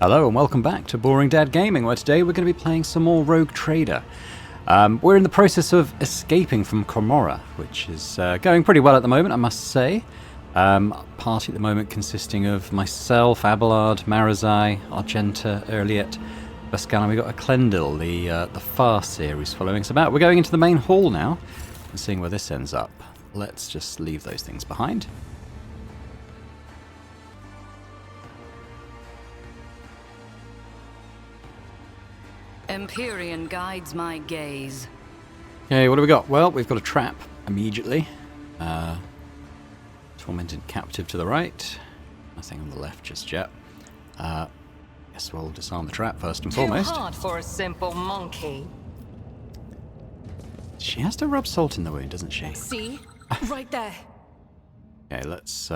Hello and welcome back to Boring Dad Gaming, where today we're going to be playing some more Rogue Trader. We're in the process of escaping from Comorragh, which is going pretty well at the moment, I must say. Party at the moment consisting of myself, Abelard, Marazai, Argenta, Erliet, Bascan, and we've got a Clendil, the Far series following us about. We're going into the main hall now and seeing where this ends up. Let's just leave those things behind. Empyrean guides my gaze. Okay, what do we got? Well, we've got a trap immediately. Tormented captive to the right. Nothing on the left just yet. Guess we'll disarm the trap first and foremost. Too hard for a simple monkey. She has to rub salt in the wound, doesn't she? See? Right there. Okay, let's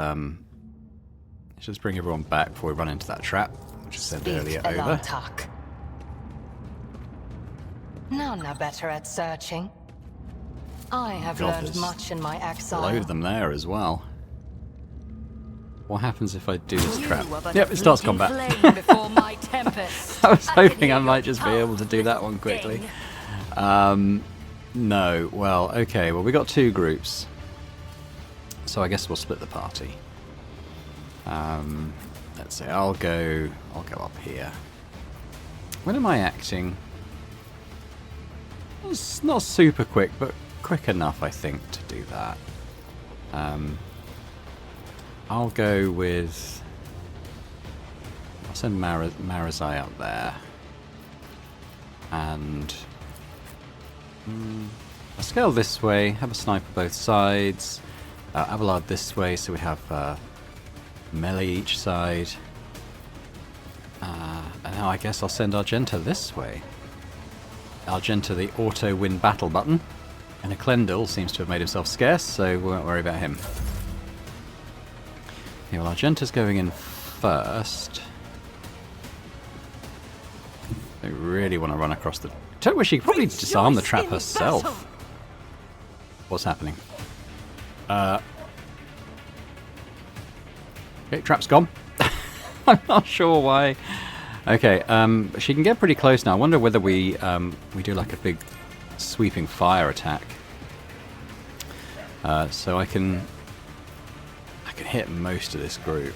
just bring everyone back before we run into that trap, which I said earlier over. None are better at searching. I have God, learned much in my exile. A load of them there as well. What happens if I do this You trap? were but Yep, a it starts fleeting combat. flame before my tempest. I was I can hoping I hear might your just be able to do that one quickly. No, well, okay, well we got two groups. So I guess we'll split the party. Let's say I'll go up here. When am I acting? It's not super quick, but quick enough, I think, to do that. I'll go with... I'll send Marazai up there. And... I'll scale this way, have a sniper both sides. Abelard this way, so we have melee each side. And now I guess I'll send Argenta this way. Argenta, the auto-win battle button. And a Clendil seems to have made himself scarce, so we won't worry about him. Okay, well, Argenta's going in first. I really want to run across the... Don't wish she could probably disarm the trap herself. What's happening? Okay, trap's gone. I'm not sure why. Okay, she can get pretty close now. I wonder whether we do like a big sweeping fire attack. So I can hit most of this group.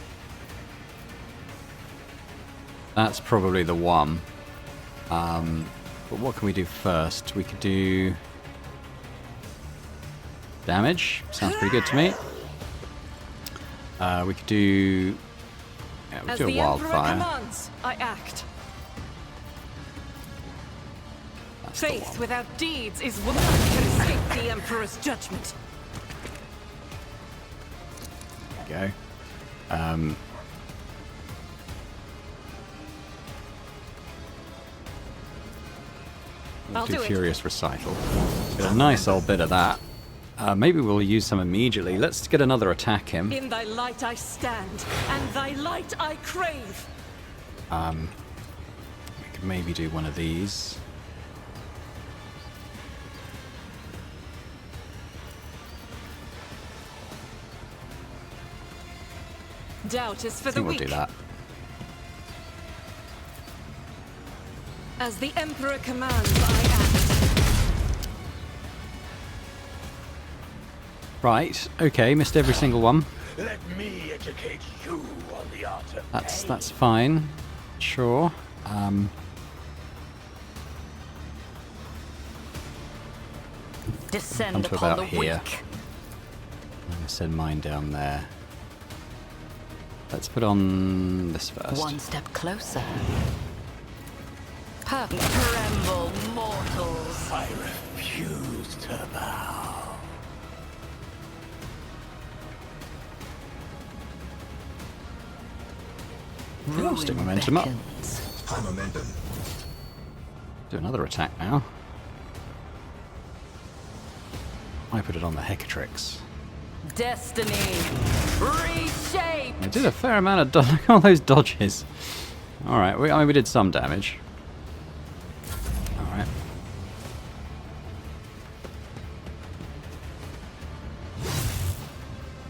That's probably the one. But what can we do first? We could do damage. Sounds pretty good to me. We could do... Yeah, we could do a wildfire. Commands, I act. That's the Faith one. without deeds is what can escape the Emperor's judgment. There we go. We'll I'll do do it. Furious Recital. Get a nice old bit of that. Maybe we'll use some immediately. Let's get another attack in. In thy light I stand, and thy light I crave. We could maybe do one of these. Doubt is for I the think we'll weak. do that. As the Emperor commands, I act. Right, okay, missed every single one. Let me educate you on the art of That's fine. Sure. Descend Come to upon about the here. weak. I'm going to send mine down there. Let's put on this first. One step closer. Tremble, mortals. I refuse to bow. I'll stick momentum up. Beckons. High momentum. Do another attack now. I put it on the Hecatrix. Destiny. Reshape. I did a fair amount of look at all those dodges. Alright, I mean we did some damage. Alright.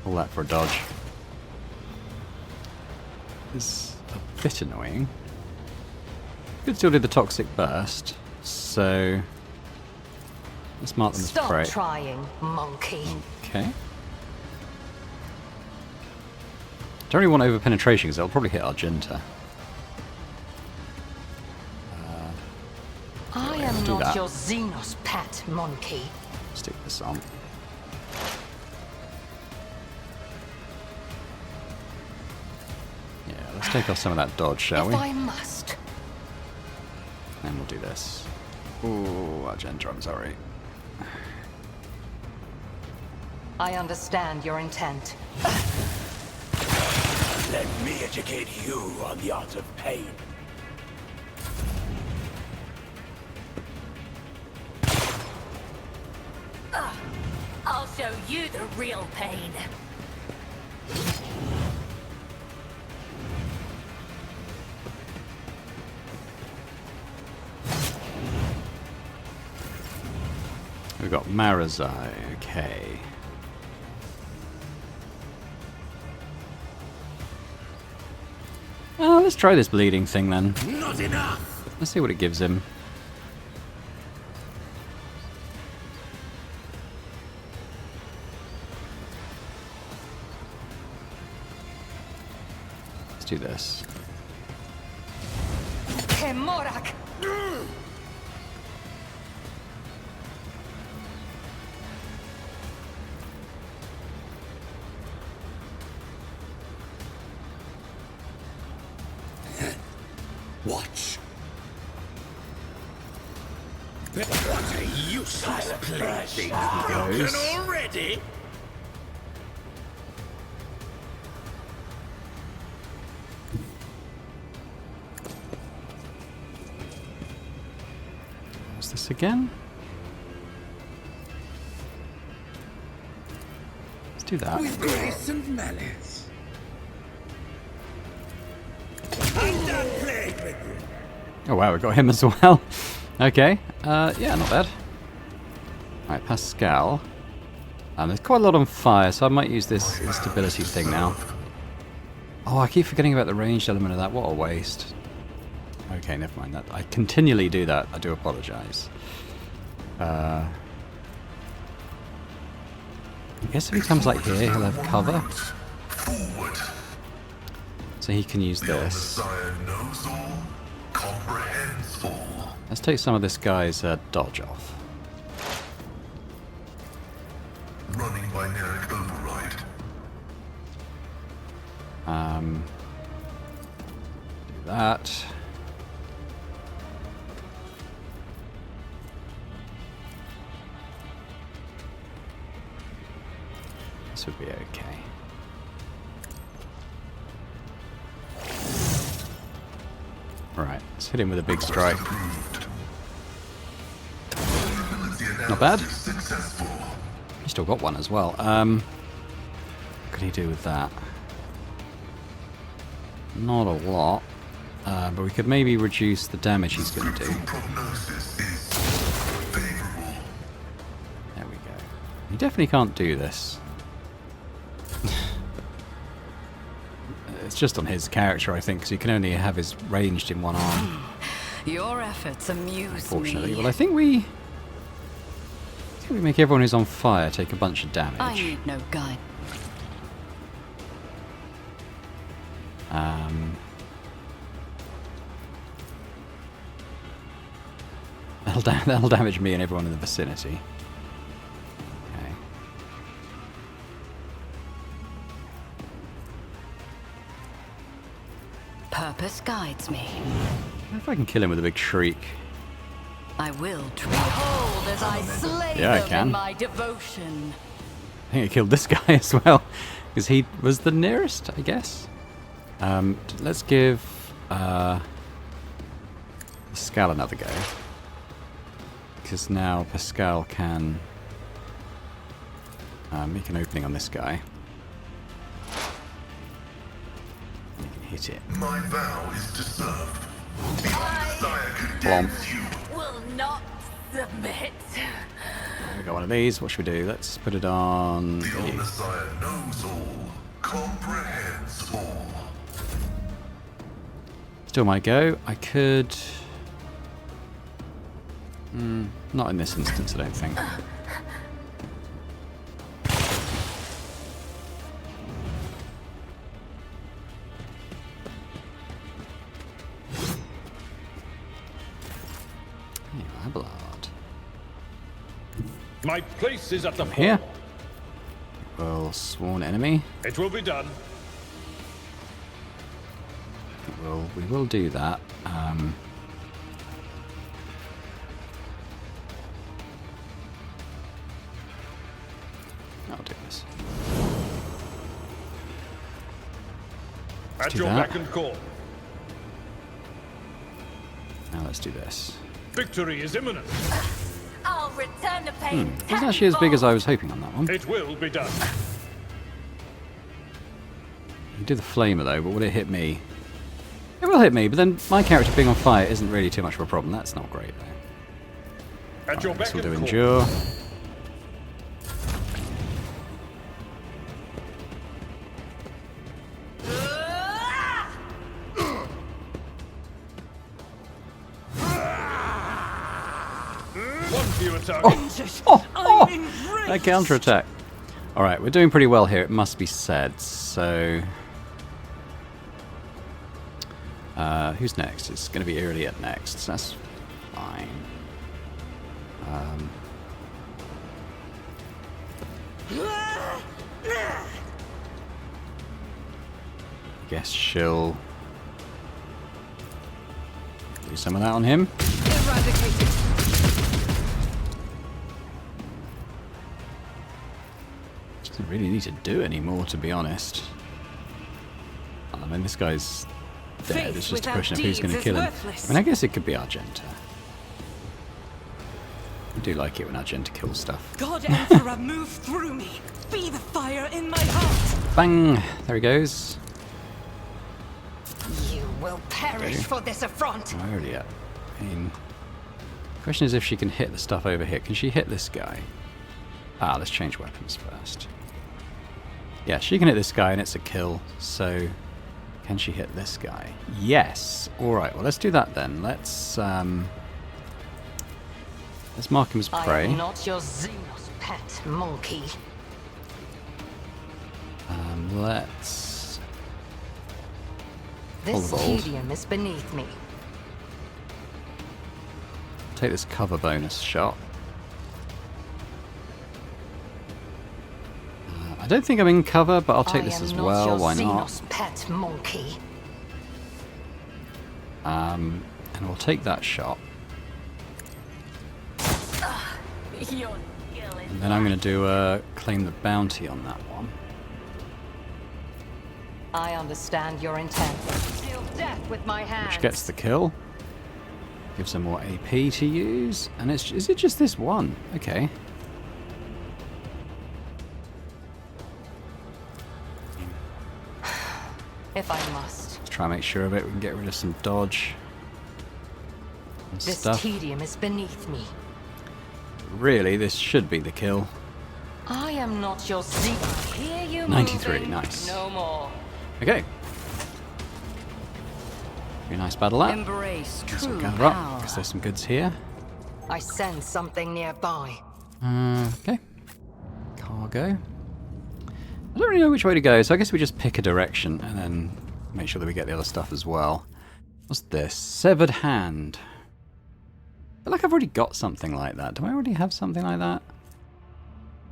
All that for a dodge. Is a bit annoying. Could still do the toxic burst, so let's mark them as prey. Stop trying, monkey. Okay. Don't really want over penetration because it'll probably hit Argenta. I let's am do not that. your Xenos pet, monkey. Stick this on. Yeah, let's take off some of that dodge, shall If we? I must. And we'll do this. Ooh, Argenta, I'm sorry. I understand your intent. Let me educate you on the art of pain. I'll show you the real pain. We've got Marazai, okay. Oh, let's try this bleeding thing then. Not enough! Let's see what it gives him. Let's do this. Comorragh! Watch. What a useless plaything. Broken already? What's this again? Let's do that. With grace and malice. I'm done playing with you. Oh wow, we got him as well. Okay, yeah, not bad. Alright, Pascal. There's quite a lot on fire, so I might use this stability thing now. Oh, I keep forgetting about the ranged element of that. What a waste. Okay, never mind that. I continually do that. I do apologise. I guess if he comes like here, he'll have cover. Forward. So he can use The this. Messiah knows all, comprehends all. Let's take some of this guy's dodge off. Running binaric override. Do that. This would be okay. Right, let's hit him with a big strike. Approved. Not bad. Successful. He's still got one as well. What could he do with that? Not a lot. But we could maybe reduce the damage he's going to do. Prognosis is favorable. There we go. He definitely can't do this. It's just on his character, I think, because he can only have his ranged in one arm. Your efforts amuse Unfortunately. me. Well, I think we make everyone who's on fire take a bunch of damage. I need no guide. That'll damage me and everyone in the vicinity. Okay. Purpose guides me. If I can kill him with a big shriek. I will behold as I slay Yeah, I them can. in my devotion. I think I killed this guy as well, because he was the nearest, I guess. Let's give Pascal another go, because now Pascal can make an opening on this guy. You can hit it. My vow is to serve. The Messiah Blom. condemns you. Will not submit. We got one of these. What should we do? Let's put it on The you. Messiah knows all, comprehends all. Still might go. I could Not in this instance, I don't think. My place is at the Here. fore. Well, sworn enemy. It will be done. We will do that. I'll do this. At do your that. beck and call. Now let's do this. Victory is imminent. I'll return the pain. It wasn't actually as big as I was hoping on that one. It will be done. You do the flamer though, but will it hit me? It will hit me, but then my character being on fire isn't really too much of a problem. That's not great though. At your This beck will and do call. endure. One fewer target. I'm enraged. A counter-attack. Alright, we're doing pretty well here, it must be said. So... who's next? It's going to be Iliad next. That's fine. Guess she'll do some of that on him. Eradicated. Doesn't really need to do any more, to be honest. I mean, this guy's dead. Faith It's just a without question of who's going to deeds kill is him. worthless. I mean, I guess it could be Argenta. I do like it when Argenta kills stuff. God Emperor, move through me. Be the fire in my heart. Bang! There he goes. You will perish for this affront. Oh, Iliad. I mean, the question is if she can hit the stuff over here. Can she hit this guy? Ah, let's change weapons first. Yeah, she can hit this guy and it's a kill. So, can she hit this guy? Yes. Alright, well let's do that then. Let's mark him as I prey. am not your Xenos pet monkey. Let's... This Hold of old. tedium is beneath me. take this cover bonus shot. I don't think I'm in cover, but I'll take this as well. Why not? Xenos pet monkey. And we'll take that shot. And then I'm going to do claim the bounty on that one. I understand your intent. Deal death with my hands. Which gets the kill. Gives her more AP to use. And is it just this one? Okay. If I must. Let's try and make sure of it. We can get rid of some dodge and This stuff. tedium is beneath me. Really, this should be the kill. I am not your Xenos. Hear you 93, moving? nice. No more. Okay. Very nice battle that. Embrace Let's true gather up, power. because there's some goods here. I sense something nearby. Okay. Cargo. I don't really know which way to go, so I guess we just pick a direction and then make sure that we get the other stuff as well. What's this? Severed hand. I feel like I've already got something like that. Do I already have something like that?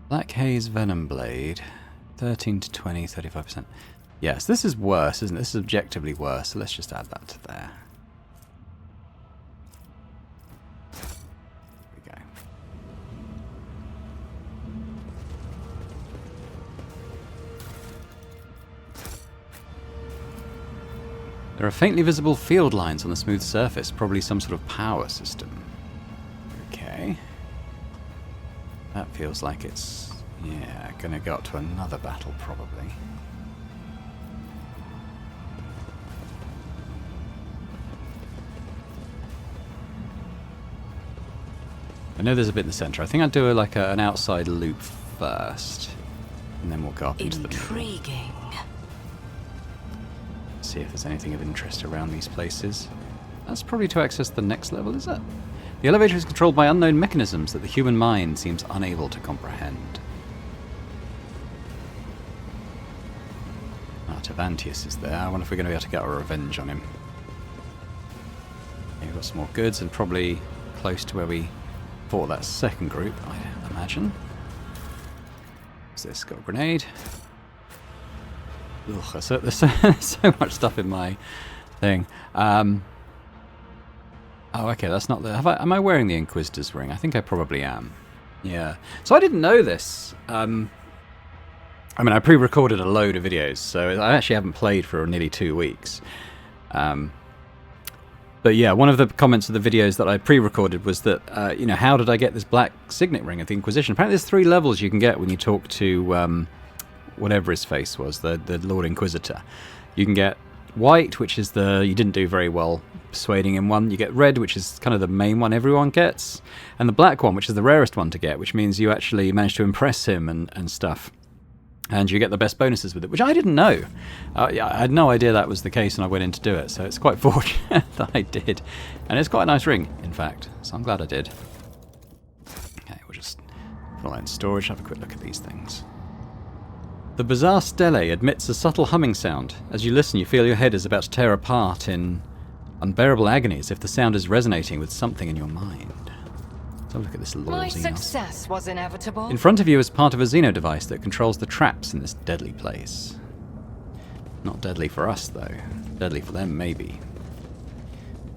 Black Haze Venom Blade. 13 to 20, 35%. Yes, this is worse, isn't it? This is objectively worse, so let's just add that to there. There we go. There are faintly visible field lines on the smooth surface, probably some sort of power system. Okay. That feels like it's, yeah, gonna go up to another battle probably. I know there's a bit in the centre. I think I'd do an outside loop first, and then we'll go up into the middle. Intriguing. See if there's anything of interest around these places. That's probably to access the next level, is it? The elevator is controlled by unknown mechanisms that the human mind seems unable to comprehend. Ah, Tavantius is there. I wonder if we're going to be able to get our revenge on him. Okay, we've got some more goods and probably close to where we fought that second group, I imagine. What's this? Got a grenade. Ugh, there's so much stuff in my thing. Oh, okay, that's not the... am I wearing the Inquisitor's ring? I think I probably am. Yeah. So I didn't know this. I mean, I pre-recorded a load of videos, so I actually haven't played for nearly 2 weeks. But yeah, one of the comments of the videos that I pre-recorded was that, you know, how did I get this black signet ring of the Inquisition? Apparently there's 3 levels you can get when you talk to whatever his face was, the Lord Inquisitor. You can get white, which is you didn't do very well persuading him one. You get red, which is kind of the main one everyone gets. And the black one, which is the rarest one to get, which means you actually manage to impress him and stuff. And you get the best bonuses with it, which I didn't know. I had no idea that was the case, and I went in to do it, so it's quite fortunate that I did. And it's quite a nice ring, in fact, so I'm glad I did. Okay, we'll just put all that in storage, have a quick look at these things. The bizarre stele emits a subtle humming sound. As you listen, you feel your head is about to tear apart in unbearable agony, as if the sound is resonating with something in your mind. Let's have a look at this little My Xenos. success was inevitable. In front of you is part of a Xeno device that controls the traps in this deadly place. Not deadly for us, though. Deadly for them, maybe.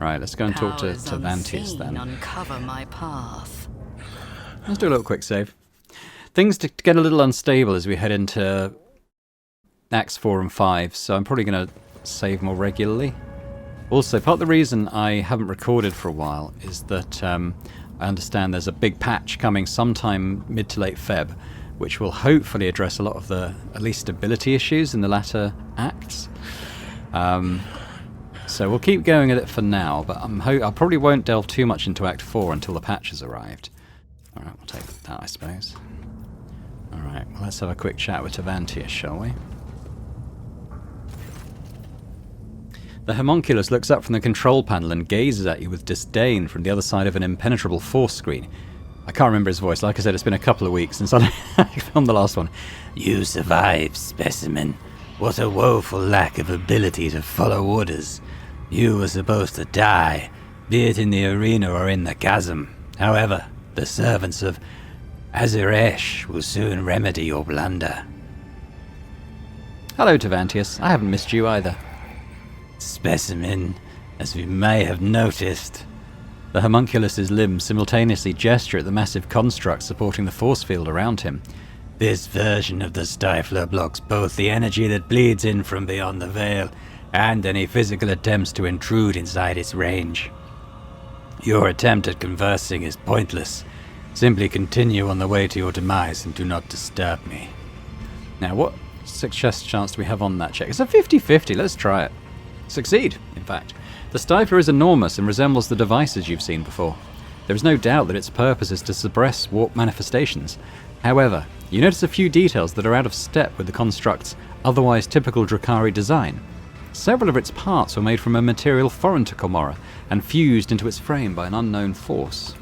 Right, let's go and talk to Tavantius then. Uncover my path. Let's do a little quick save. Things to get a little unstable as we head into Acts 4 and 5, so I'm probably going to save more regularly. Also, part of the reason I haven't recorded for a while is that I understand there's a big patch coming sometime mid to late Feb, which will hopefully address a lot of the, at least, stability issues in the latter acts. So we'll keep going at it for now, but I probably won't delve too much into Act 4 until the patch has arrived. Alright, we'll take that, I suppose. Alright, well, let's have a quick chat with Tavantius, shall we? The homunculus looks up from the control panel and gazes at you with disdain from the other side of an impenetrable force screen. I can't remember his voice. Like I said, it's been a couple of weeks since I filmed the last one. You survived, specimen. What a woeful lack of ability to follow orders. You were supposed to die, be it in the arena or in the chasm. However, the servants of Aziresh will soon remedy your blunder. Hello, Tavantius. I haven't missed you either. Specimen, as we may have noticed. The homunculus's limbs simultaneously gesture at the massive construct supporting the force field around him. This version of the Stifler blocks both the energy that bleeds in from beyond the veil and any physical attempts to intrude inside its range. Your attempt at conversing is pointless. Simply continue on the way to your demise and do not disturb me. Now, what success chance do we have on that check? It's a 50-50. Let's try it. Succeed, in fact. The Stifler is enormous and resembles the devices you've seen before. There is no doubt that its purpose is to suppress warp manifestations. However, you notice a few details that are out of step with the construct's otherwise typical Drakari design. Several of its parts were made from a material foreign to Comorragh and fused into its frame by an unknown force.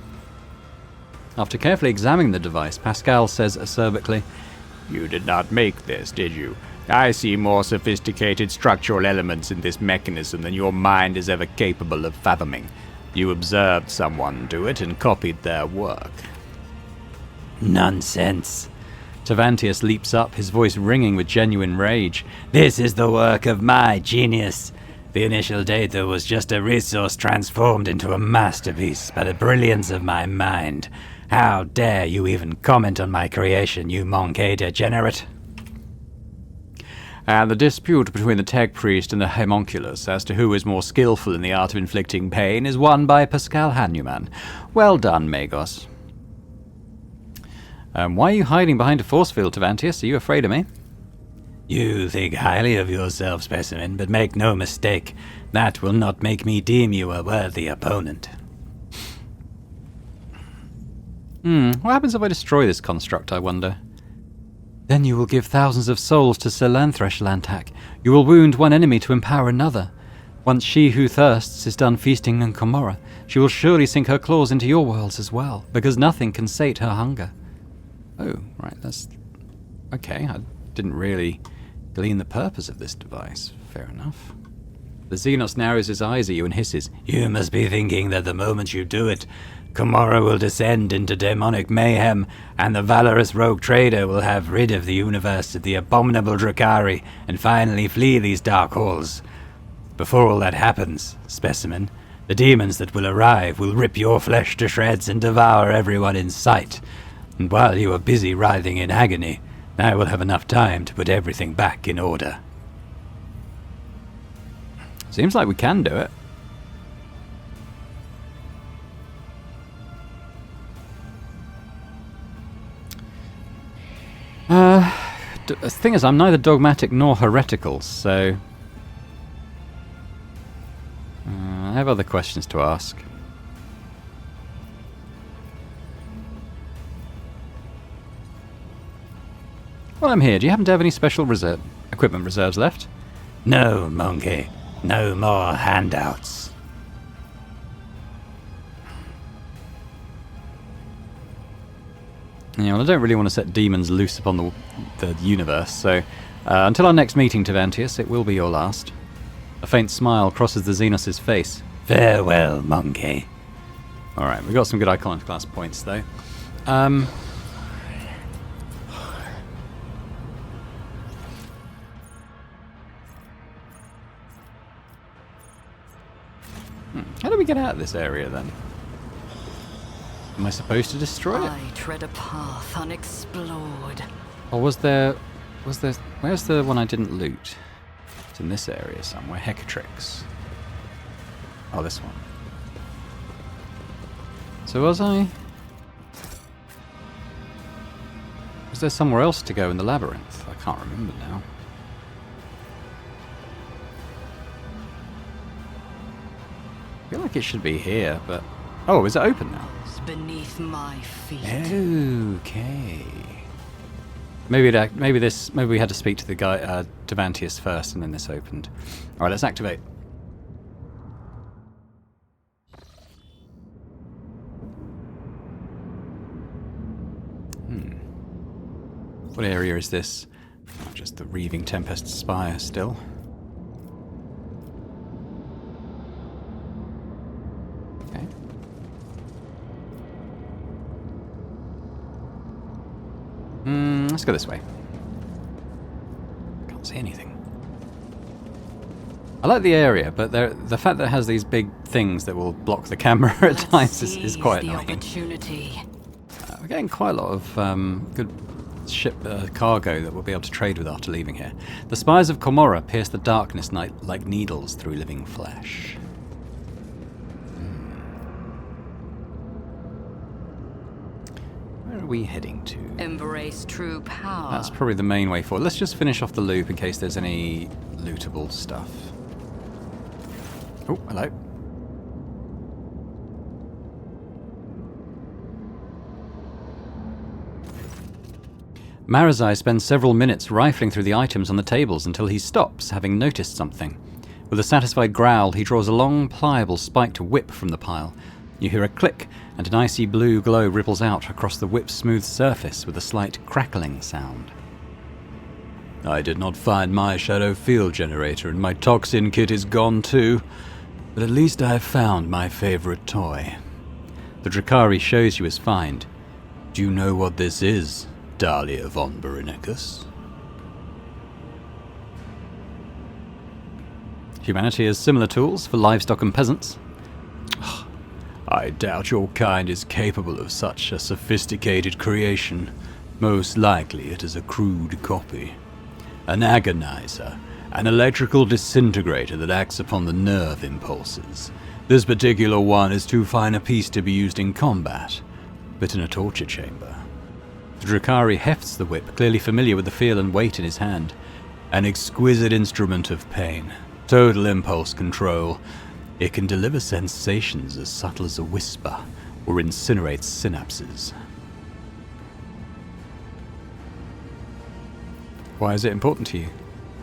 After carefully examining the device, Pascal says acerbically, You did not make this, did you? I see more sophisticated structural elements in this mechanism than your mind is ever capable of fathoming. You observed someone do it and copied their work. Nonsense. Tavantius leaps up, his voice ringing with genuine rage. This is the work of my genius. The initial data was just a resource transformed into a masterpiece by the brilliance of my mind. How dare you even comment on my creation, you Monkey degenerate? And the dispute between the tech priest and the homunculus as to who is more skillful in the art of inflicting pain is won by Pascal Hanuman. Well done, Magos. Why are you hiding behind a force field, Tavantius? Are you afraid of me? You think highly of yourself, specimen, but make no mistake, that will not make me deem you a worthy opponent. What happens if I destroy this construct, I wonder? Then you will give thousands of souls to Selanthresh Lantak. You will wound one enemy to empower another. Once she who thirsts is done feasting in Comorragh, she will surely sink her claws into your worlds as well, because nothing can sate her hunger. Oh, right, that's... Okay, I didn't really glean the purpose of this device. Fair enough. The Xenos narrows his eyes at you and hisses, You must be thinking that the moment you do it, Comorragh will descend into demonic mayhem, and the valorous rogue trader will have rid of the universe of the abominable Drakari and finally flee these dark halls. Before all that happens, specimen, the demons that will arrive will rip your flesh to shreds and devour everyone in sight. And while you are busy writhing in agony, I will have enough time to put everything back in order. seems like we can do it. The thing is, I'm neither dogmatic nor heretical, so... I have other questions to ask. While I'm here, do you happen to have any special equipment reserves left? No, monkey. No more handouts. Yeah, well, I don't really want to set demons loose upon the universe, so until our next meeting, Tavantius, it will be your last. A faint smile crosses the Xenos' face. Farewell, monkey. Alright, we've got some good iconoclast points, though. How do we get out of this area, then? Am I supposed to destroy it? I tread a path unexplored. Or was there... Where's the one I didn't loot? It's in this area somewhere. Hecatrix. Oh, this one. So was I... Was there somewhere else to go in the labyrinth? I can't remember now. I feel like it should be here, but... Oh, is it open now? Beneath my feet. Okay. Maybe we had to speak to the guy, Tavantius first, and then this opened. All right, let's activate. What area is this? Oh, just the Reaving Tempest Spire still. Okay. Let's go this way. Can't see anything. I like the area, but the fact that it has these big things that will block the camera at times is quite annoying. Opportunity. We're getting quite a lot of good ship cargo that we'll be able to trade with after leaving here. The spires of Comorragh pierce the darkness like needles through living flesh. Where are we heading to? Embrace true power. That's probably the main way forward. Let's just finish off the loop in case there's any lootable stuff. Oh, hello. Marazai spends several minutes rifling through the items on the tables until he stops, having noticed something. With a satisfied growl, he draws a long, pliable, spiked whip from the pile. You hear a click, and an icy blue glow ripples out across the whip's smooth surface with a slight crackling sound. I did not find my shadow field generator, and my toxin kit is gone too. But at least I have found my favorite toy. The Drakari shows you his find. Do you know what this is, Dahlia von Berinicus? Humanity has similar tools for livestock and peasants. I doubt your kind is capable of such a sophisticated creation. Most likely it is a crude copy. An agonizer, an electrical disintegrator that acts upon the nerve impulses. This particular one is too fine a piece to be used in combat, but in a torture chamber. The Drakari hefts the whip, clearly familiar with the feel and weight in his hand. An exquisite instrument of pain. Total impulse control. It can deliver sensations as subtle as a whisper, or incinerate synapses. Why is it important to you?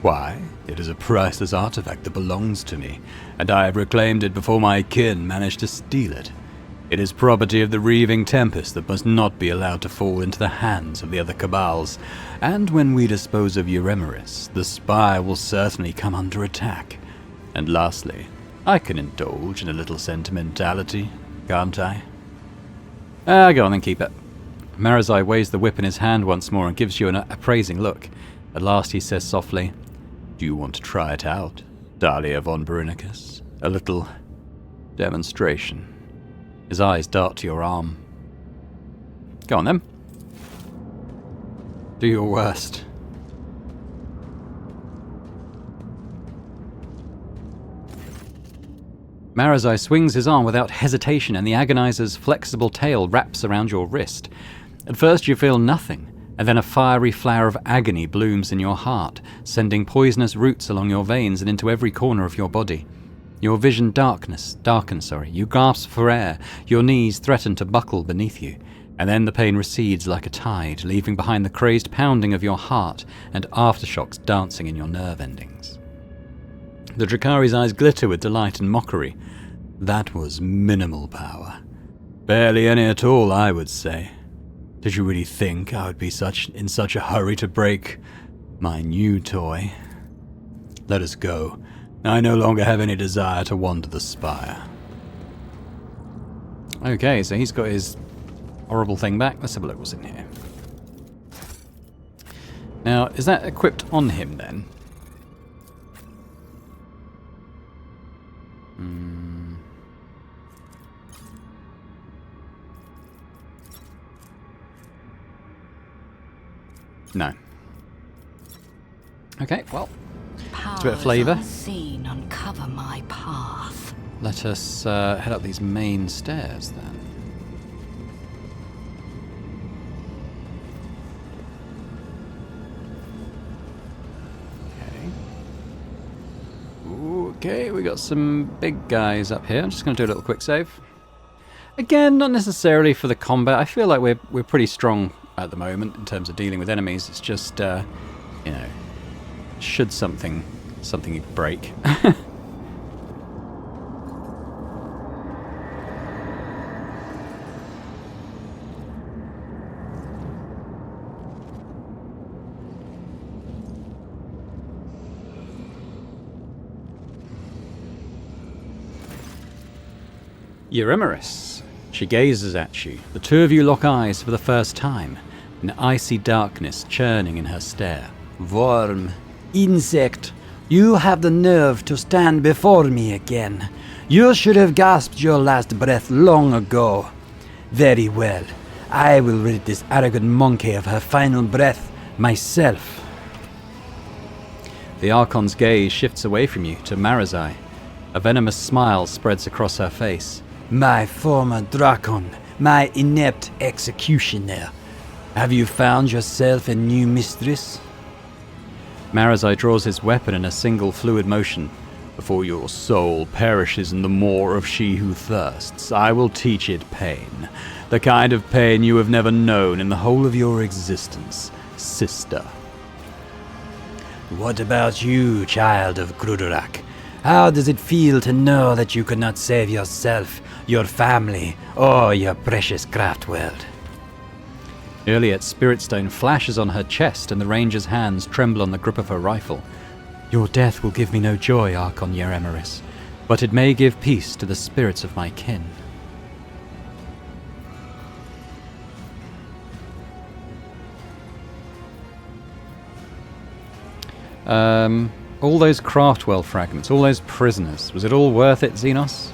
Why, it is a priceless artifact that belongs to me, and I have reclaimed it before my kin managed to steal it. It is property of the Reaving Tempest that must not be allowed to fall into the hands of the other cabals, and when we dispose of Euremeris, the spire will certainly come under attack. And lastly, I can indulge in a little sentimentality, can't I? Go on then, keep it. Marazai weighs the whip in his hand once more and gives you an appraising look. At last he says softly, Do you want to try it out, Dahlia von Brunicus? A little demonstration. His eyes dart to your arm. Go on then. Do your worst. Marazai swings his arm without hesitation, and the agonizer's flexible tail wraps around your wrist. At first you feel nothing, and then a fiery flower of agony blooms in your heart, sending poisonous roots along your veins and into every corner of your body. Your vision darkens. You gasp for air, your knees threaten to buckle beneath you, and then the pain recedes like a tide, leaving behind the crazed pounding of your heart and aftershocks dancing in your nerve endings. The Drakari's eyes glitter with delight and mockery. That was minimal power. Barely any at all, I would say. Did you really think I would be in such a hurry to break my new toy? Let us go. I no longer have any desire to wander the spire. Okay, so he's got his horrible thing back. Let's have a look what's in here. Now, is that equipped on him then? No. Okay, well, it's a bit of flavour. Unseen uncover my path. Let us head up these main stairs then. Okay, we got some big guys up here. I'm just going to do a little quick save. Again, not necessarily for the combat. I feel like we're pretty strong at the moment in terms of dealing with enemies. It's just, should something break. Euremeris. She gazes at you. The two of you lock eyes for the first time, an icy darkness churning in her stare. Worm, insect, you have the nerve to stand before me again. You should have gasped your last breath long ago. Very well, I will rid this arrogant monkey of her final breath myself. The Archon's gaze shifts away from you to Marazai. A venomous smile spreads across her face. My former Drakon, my inept executioner. Have you found yourself a new mistress? Marazai draws his weapon in a single fluid motion. Before your soul perishes in the maw of she who thirsts, I will teach it pain. The kind of pain you have never known in the whole of your existence, sister. What about you, child of Grimdark? How does it feel to know that you could not save yourself, your family, or your precious craft world? Iliet's spirit stone flashes on her chest and the ranger's hands tremble on the grip of her rifle. Your death will give me no joy, Archon Euremeris, but it may give peace to the spirits of my kin. All those Craftwell fragments, all those prisoners, was it all worth it, Xenos?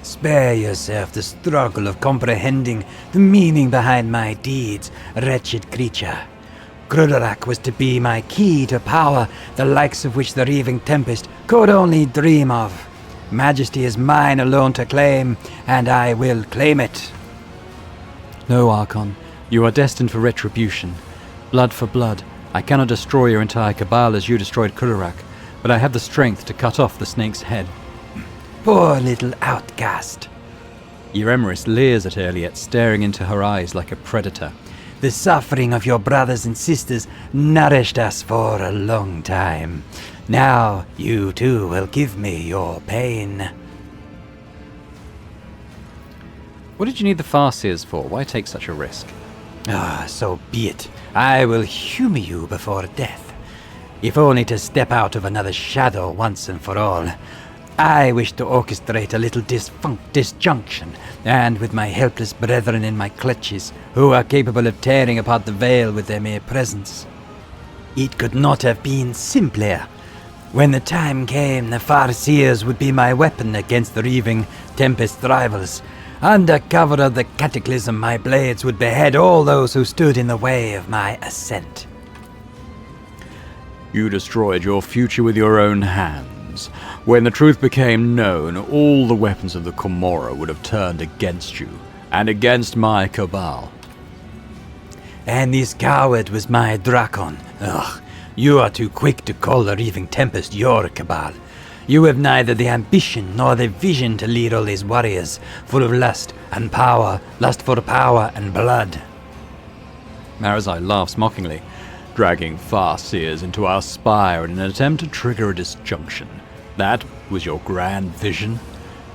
Spare yourself the struggle of comprehending the meaning behind my deeds, wretched creature. Grimdark was to be my key to power, the likes of which the Reaving Tempest could only dream of. Majesty is mine alone to claim, and I will claim it. No, Archon, you are destined for retribution. Blood for blood. I cannot destroy your entire cabal as you destroyed Grimdark, but I have the strength to cut off the snake's head. Poor little outcast. Euremeris leers at Iliet, staring into her eyes like a predator. The suffering of your brothers and sisters nourished us for a long time. Now you too will give me your pain. What did you need the Farseers for? Why take such a risk? Ah, so be it. I will humor you before death, if only to step out of another shadow once and for all. I wish to orchestrate a little disjunction, and with my helpless brethren in my clutches, who are capable of tearing apart the veil with their mere presence. It could not have been simpler. When the time came, the Farseers would be my weapon against the reaving Tempest rivals. Under cover of the cataclysm, my blades would behead all those who stood in the way of my ascent. You destroyed your future with your own hands. When the truth became known, all the weapons of the Comorragh would have turned against you, and against my cabal. And this coward was my Drakon. Ugh, you are too quick to call the Reaving Tempest your cabal. You have neither the ambition nor the vision to lead all these warriors, full of lust and power, lust for power and blood. Marazai laughs mockingly. Dragging Farseers into our spire in an attempt to trigger a disjunction. That was your grand vision?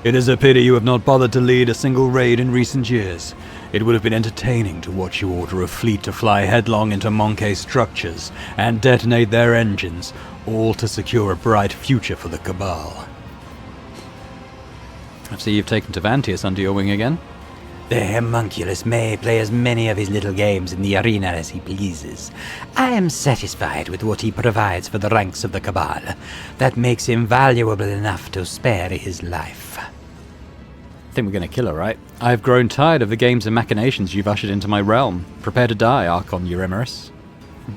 It is a pity you have not bothered to lead a single raid in recent years. It would have been entertaining to watch you order a fleet to fly headlong into Monkey structures and detonate their engines, all to secure a bright future for the Cabal. I see you've taken Tavantius under your wing again. The homunculus may play as many of his little games in the arena as he pleases. I am satisfied with what he provides for the ranks of the Cabal. That makes him valuable enough to spare his life. I think we're going to kill her, right? I've grown tired of the games and machinations you've ushered into my realm. Prepare to die, Archon Euremerus.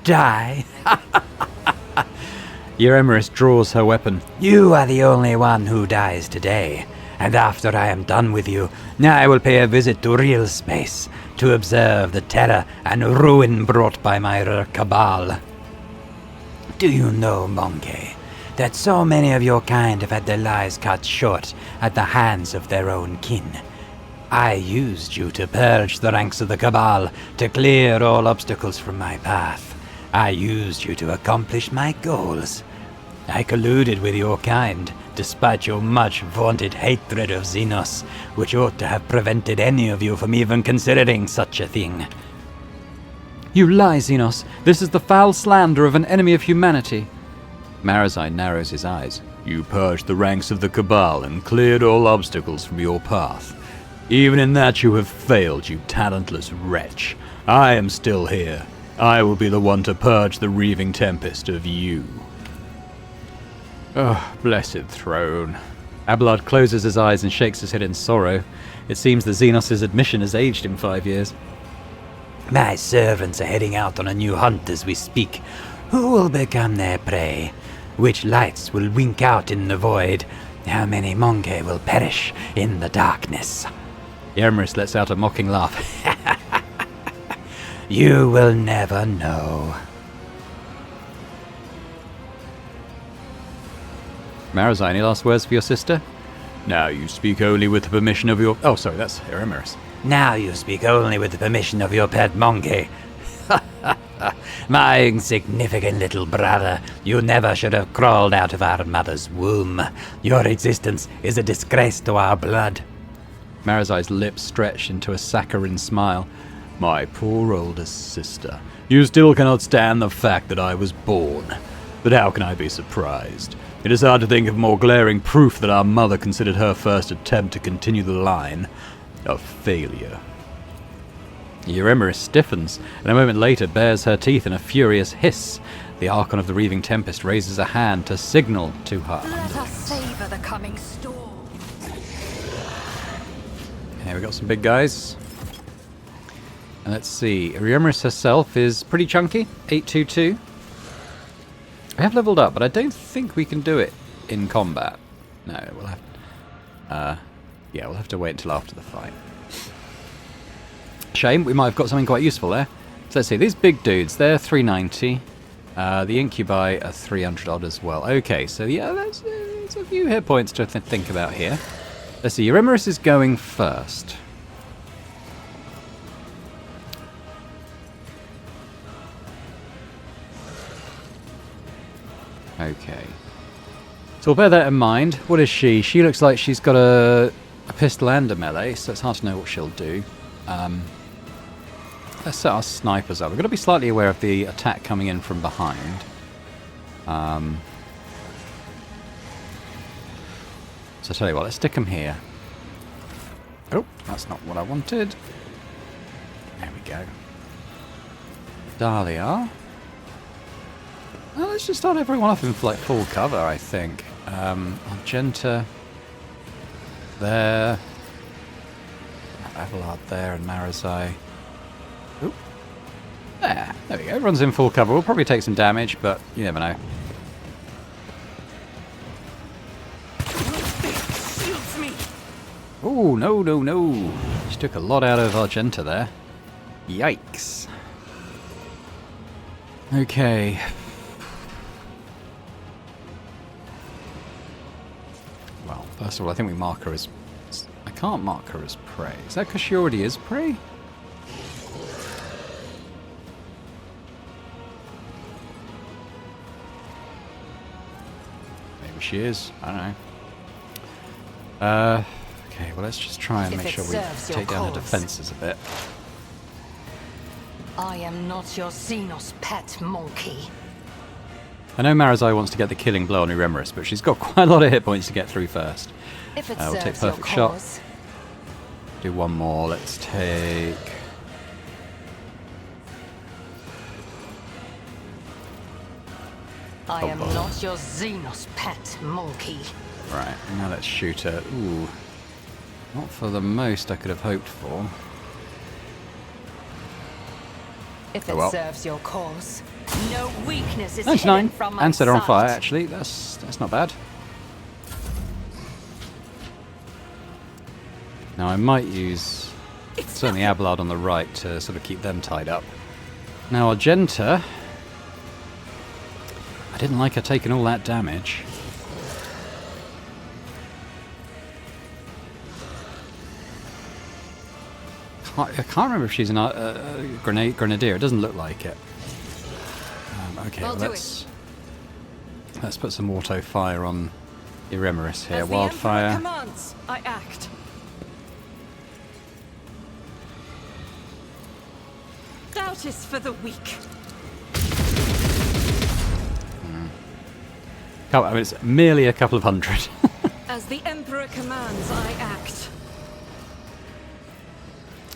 Die? Euremerus draws her weapon. You are the only one who dies today. And after I am done with you, I will pay a visit to real space to observe the terror and ruin brought by my cabal. Do you know, Monkey, that so many of your kind have had their lives cut short at the hands of their own kin? I used you to purge the ranks of the Cabal, to clear all obstacles from my path. I used you to accomplish my goals. I colluded with your kind, despite your much vaunted hatred of Xenos, which ought to have prevented any of you from even considering such a thing. You lie, Xenos. This is the foul slander of an enemy of humanity. Marazai narrows his eyes. You purged the ranks of the Cabal and cleared all obstacles from your path. Even in that you have failed, you talentless wretch. I am still here. I will be the one to purge the Reaving Tempest of you. Oh, blessed throne. Abelard closes his eyes and shakes his head in sorrow. It seems that Xenos' admission has aged him 5 years. My servants are heading out on a new hunt as we speak. Who will become their prey? Which lights will wink out in the void? How many Monkey will perish in the darkness? Euremerus lets out a mocking laugh. You will never know. Marazai, any last words for your sister? Now you speak only with the permission of your... Oh, sorry, that's Euremerus. Now you speak only with the permission of your pet Monkey. My insignificant little brother, you never should have crawled out of our mother's womb. Your existence is a disgrace to our blood. Marazai's lips stretch into a saccharine smile. My poor oldest sister. You still cannot stand the fact that I was born. But how can I be surprised? It is hard to think of more glaring proof that our mother considered her first attempt to continue the line a failure. Euremerus stiffens, and a moment later bares her teeth in a furious hiss. The Archon of the Reaving Tempest raises a hand to signal to her. Let us savor the coming storm. Here we got some big guys. And let's see, Euremerus herself is pretty chunky, 822. We have leveled up, but I don't think we can do it in combat. No, we'll have... yeah, we'll have to wait until after the fight. Shame, we might have got something quite useful there. So let's see, these big dudes, they're 390. The Incubi are 300 odd as well. Okay, so yeah, there's a few hit points to think about here. Let's see, Euremerus is going first. Okay. So we'll bear that in mind. What is she? She looks like she's got a pistol and a melee, so it's hard to know what she'll do. Let's set our snipers up. We've got to be slightly aware of the attack coming in from behind. So tell you what, let's stick them here. Oh, that's not what I wanted. There we go. Dahlia. Well, let's just start everyone off in like full cover, I think. Argenta there. Abelard there and Marazai. Oop. There we go. Everyone's in full cover. We'll probably take some damage, but you never know. Oh, no, no, no. She took a lot out of Argenta there. Yikes. Okay. Well, first of all, I think we mark her as... I can't mark her as prey. Is that because she already is prey? Maybe she is. I don't know. Okay, well, let's just try and make sure we take down her defenses a bit. I am not your Xenos pet monkey. I know Marazai wants to get the killing blow on Uremerus, but she's got quite a lot of hit points to get through first. If it We'll take serves your perfect shot. cause. Do one more. Let's take... I am not your Xenos pet monkey. Right, now let's shoot her. Ooh. Not for the most I could have hoped for. If it Oh well. serves your cause. No weakness is 99. hidden from my And set her on sight. fire, actually. That's not bad. Now I might use certainly Abelard on the right to sort of keep them tied up. Now Argenta... I didn't like her taking all that damage. I can't remember if she's a grenadier. It doesn't look like it. Okay, well, let's put some auto fire on Uremerus here. As the Wildfire. Emperor commands, I act. Doubt is for the weak. I mean, it's merely a couple of hundred. As the Emperor commands, I act.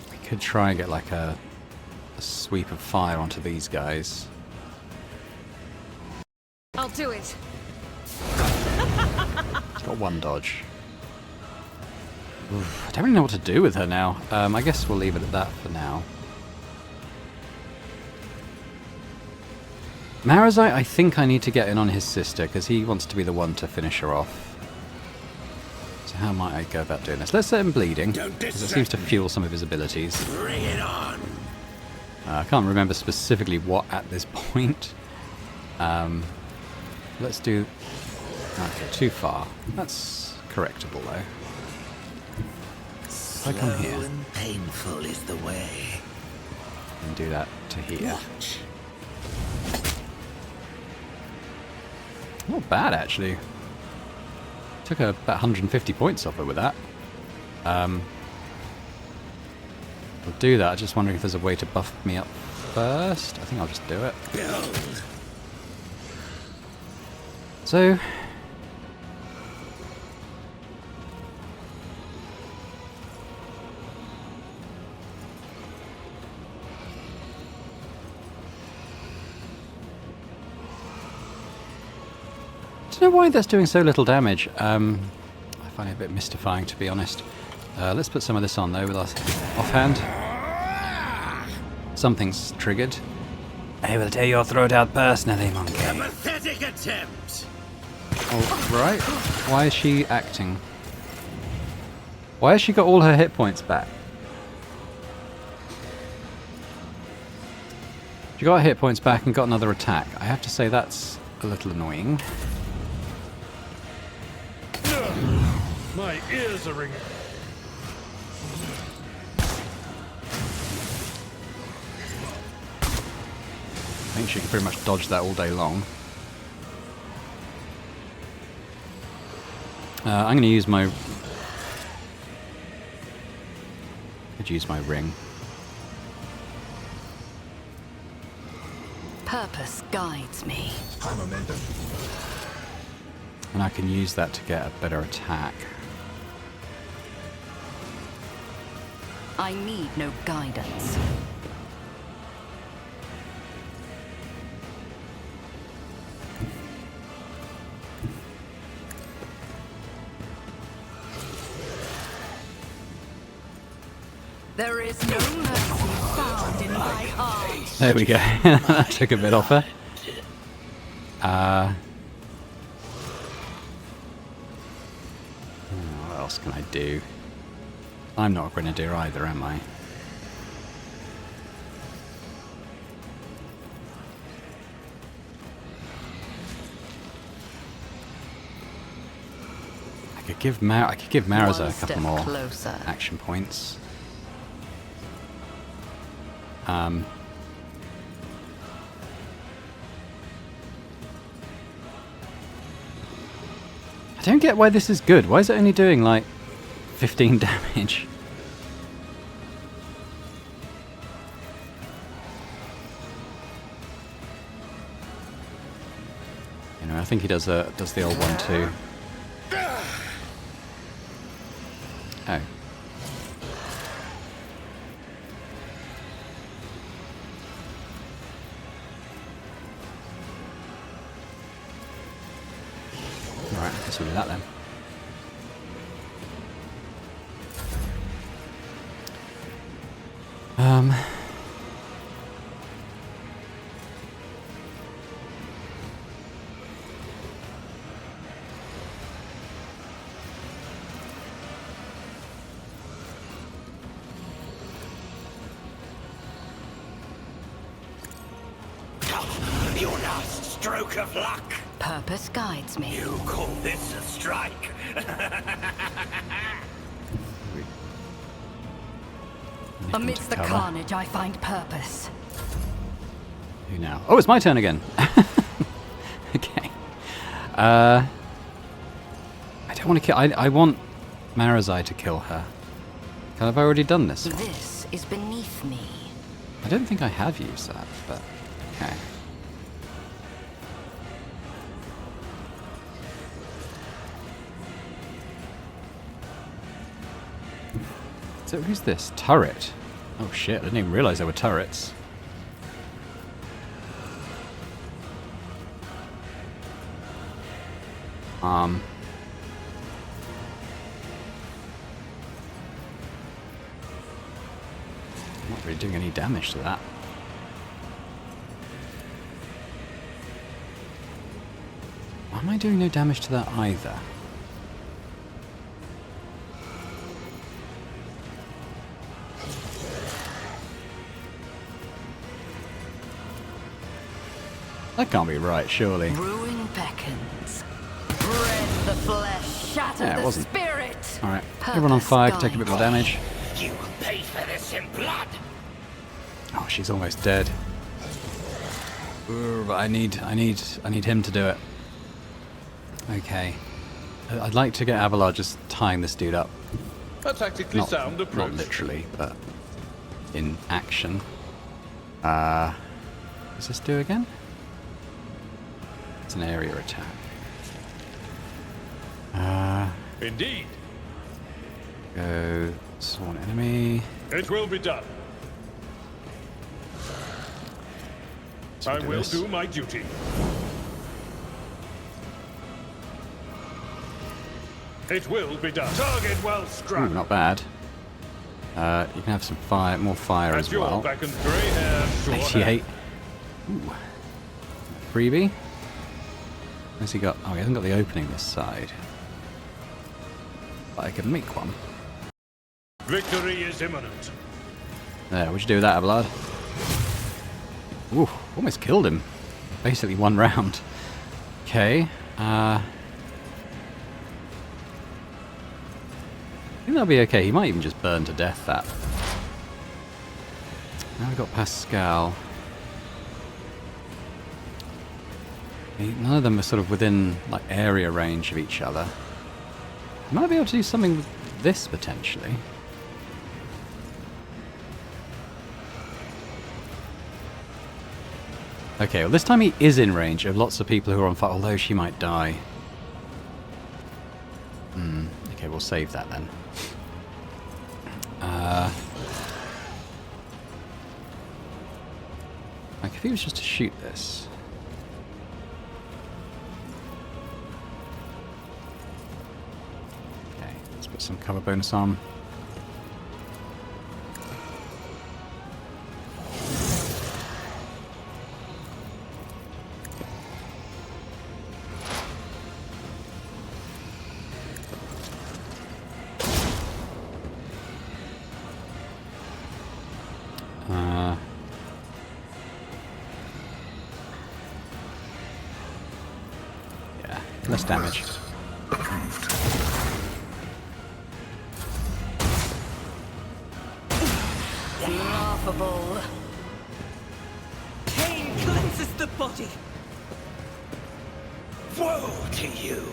We could try and get like a sweep of fire onto these guys. I'll do it. It's got one dodge. Oof, I don't really know what to do with her now. I guess we'll leave it at that for now. Marazai, I think I need to get in on his sister, because he wants to be the one to finish her off. So how might I go about doing this? Let's set him bleeding, because it seems to fuel some of his abilities. Bring it on. I can't remember specifically what at this point. Let's do... Okay, too far. That's correctable, though. If I come here... Slow and painful is the way. And do that to here. Watch. Not bad, actually. Took about 150 points off her with that. We'll do that. I'm just wondering if there's a way to buff me up first. I think I'll just do it. Build. So... I don't know why that's doing so little damage. I find it a bit mystifying, to be honest. Let's put some of this on, though, with our offhand. Something's triggered. I will tear your throat out personally, monkey. Pathetic attempt. Oh, right. Why is she acting? Why has she got all her hit points back? She got her hit points back and got another attack. I have to say that's a little annoying. My ears are ringing. I think she can pretty much dodge that all day long. I'm going to use my... Could use my ring. Purpose guides me. High momentum. And I can use that to get a better attack. I need no guidance. There is no mercy found in my heart. There we go. That took a bit off her. What else can I do? I'm not a grenadier either, am I? I could give Mariza One a couple step more closer. action points. I don't get why this is good. Why is it only doing like 15 damage? You know, I think he does the old one too. Oh. Alright, I guess we'll do that then. Your last stroke of luck. Purpose guides me. You call this a strike? Amidst the cover. carnage, I find purpose. Who now? Oh, it's my turn again. Okay. I don't want to kill... I want Marazai to kill her. Have I already done this? This is beneath me. I don't think I have used that, but... Okay. So who's this? Turret. Oh shit, I didn't even realise there were turrets. Not really doing any damage to that. Why am I doing no damage to that either? That can't be right, surely. Ruin beckons. Rend the flesh, shatter Yeah, it the wasn't. spirit. Alright, everyone on fire can take a bit more damage. You will pay for this in blood. Oh, she's almost dead. But I need him to do it. Okay. I'd like to get Avalar just tying this dude up. A tactically sound Not approach. literally, but in action. Does this do again? It's an area attack. Indeed, Go sworn enemy. it will be done. I do will this. do my duty. It will be done. Target well Ooh, struck. not bad. You can have some fire, more fire At as your well. back and grey hair, sure 88. Ooh. Freebie. Where's he got? Oh, he hasn't got the opening this side. But I can make one. Victory is imminent. There, what'd you do with that, Ablard? Ooh, almost killed him. Basically one round. Okay. I think that'll be okay. He might even just burn to death, that. Now we've got Pascal. None of them are sort of within like area range of each other. Might be able to do something with this, potentially. Okay, well this time he is in range of lots of people who are on fire, although she might die. Okay, we'll save that then. Like if he was just to shoot this. Okay, let's put some cover bonus on. Less damage. Laughable. Pain cleanses the body. Woe to you!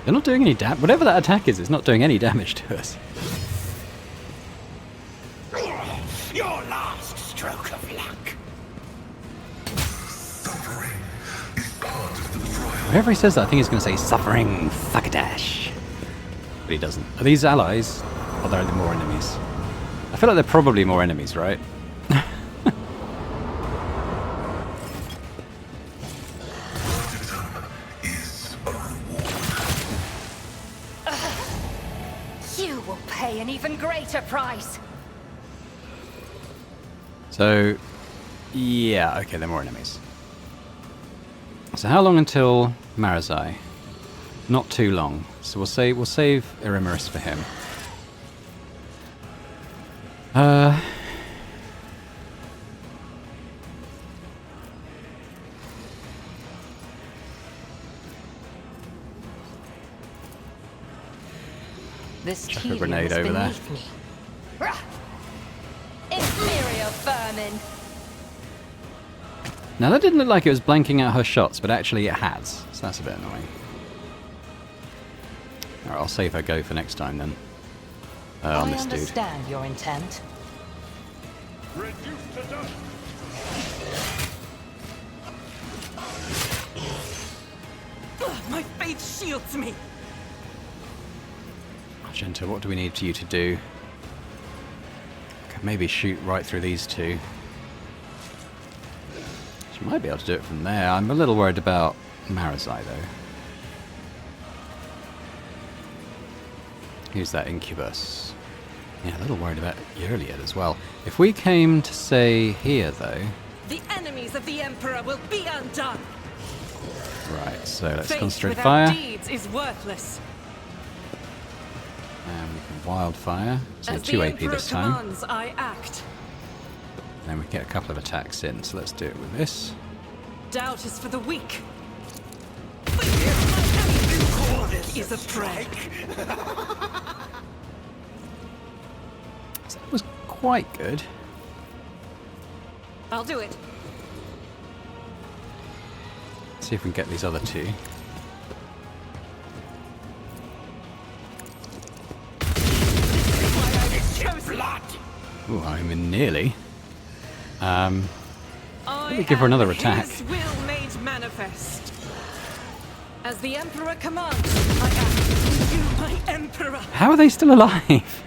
They're not doing any damage. Whatever that attack is, it's not doing any damage to us. Your last stroke of luck. Suffering is part of the trial. Whenever he says that, I think he's going to say suffering fuckadash. But he doesn't. Are these allies? Or are there more enemies? I feel like they're probably more enemies, right? Is a reward. You will pay an even greater price. So, yeah, okay, they're more enemies. So how long until Marazai? Not too long. So we'll save Irimaris for him. This Chuck a helium grenade is over there. beneath me. Rah! Inferior vermin. Now that didn't look like it was blanking out her shots, but actually it has. So that's a bit annoying. Alright, I'll save her go for next time then. On I this dude. understand your intent. Reduced to dust. My faith shields me. Argento, what do we need you to do? Could maybe shoot right through these two. She might be able to do it from there. I'm a little worried about Marazai though. Who's that incubus? Yeah, a little worried about Yurliad as well. If we came to say here though. The enemies of the Emperor will be undone. Right, so let's Faith concentrate without fire. deeds is worthless. And we can wildfire. So As 2 the AP Emperor this time. commands, I act. Then we get a couple of attacks in, so let's do it with this. Doubt is for the weak. But here's my enemy. Is a prey. So that was quite good. I'll do it. See if we can get these other two. Blood. Ooh, I mean, nearly. Let me I give her another am attack. His will made manifest. As the Emperor commands, I act. You, my Emperor. How are they still alive?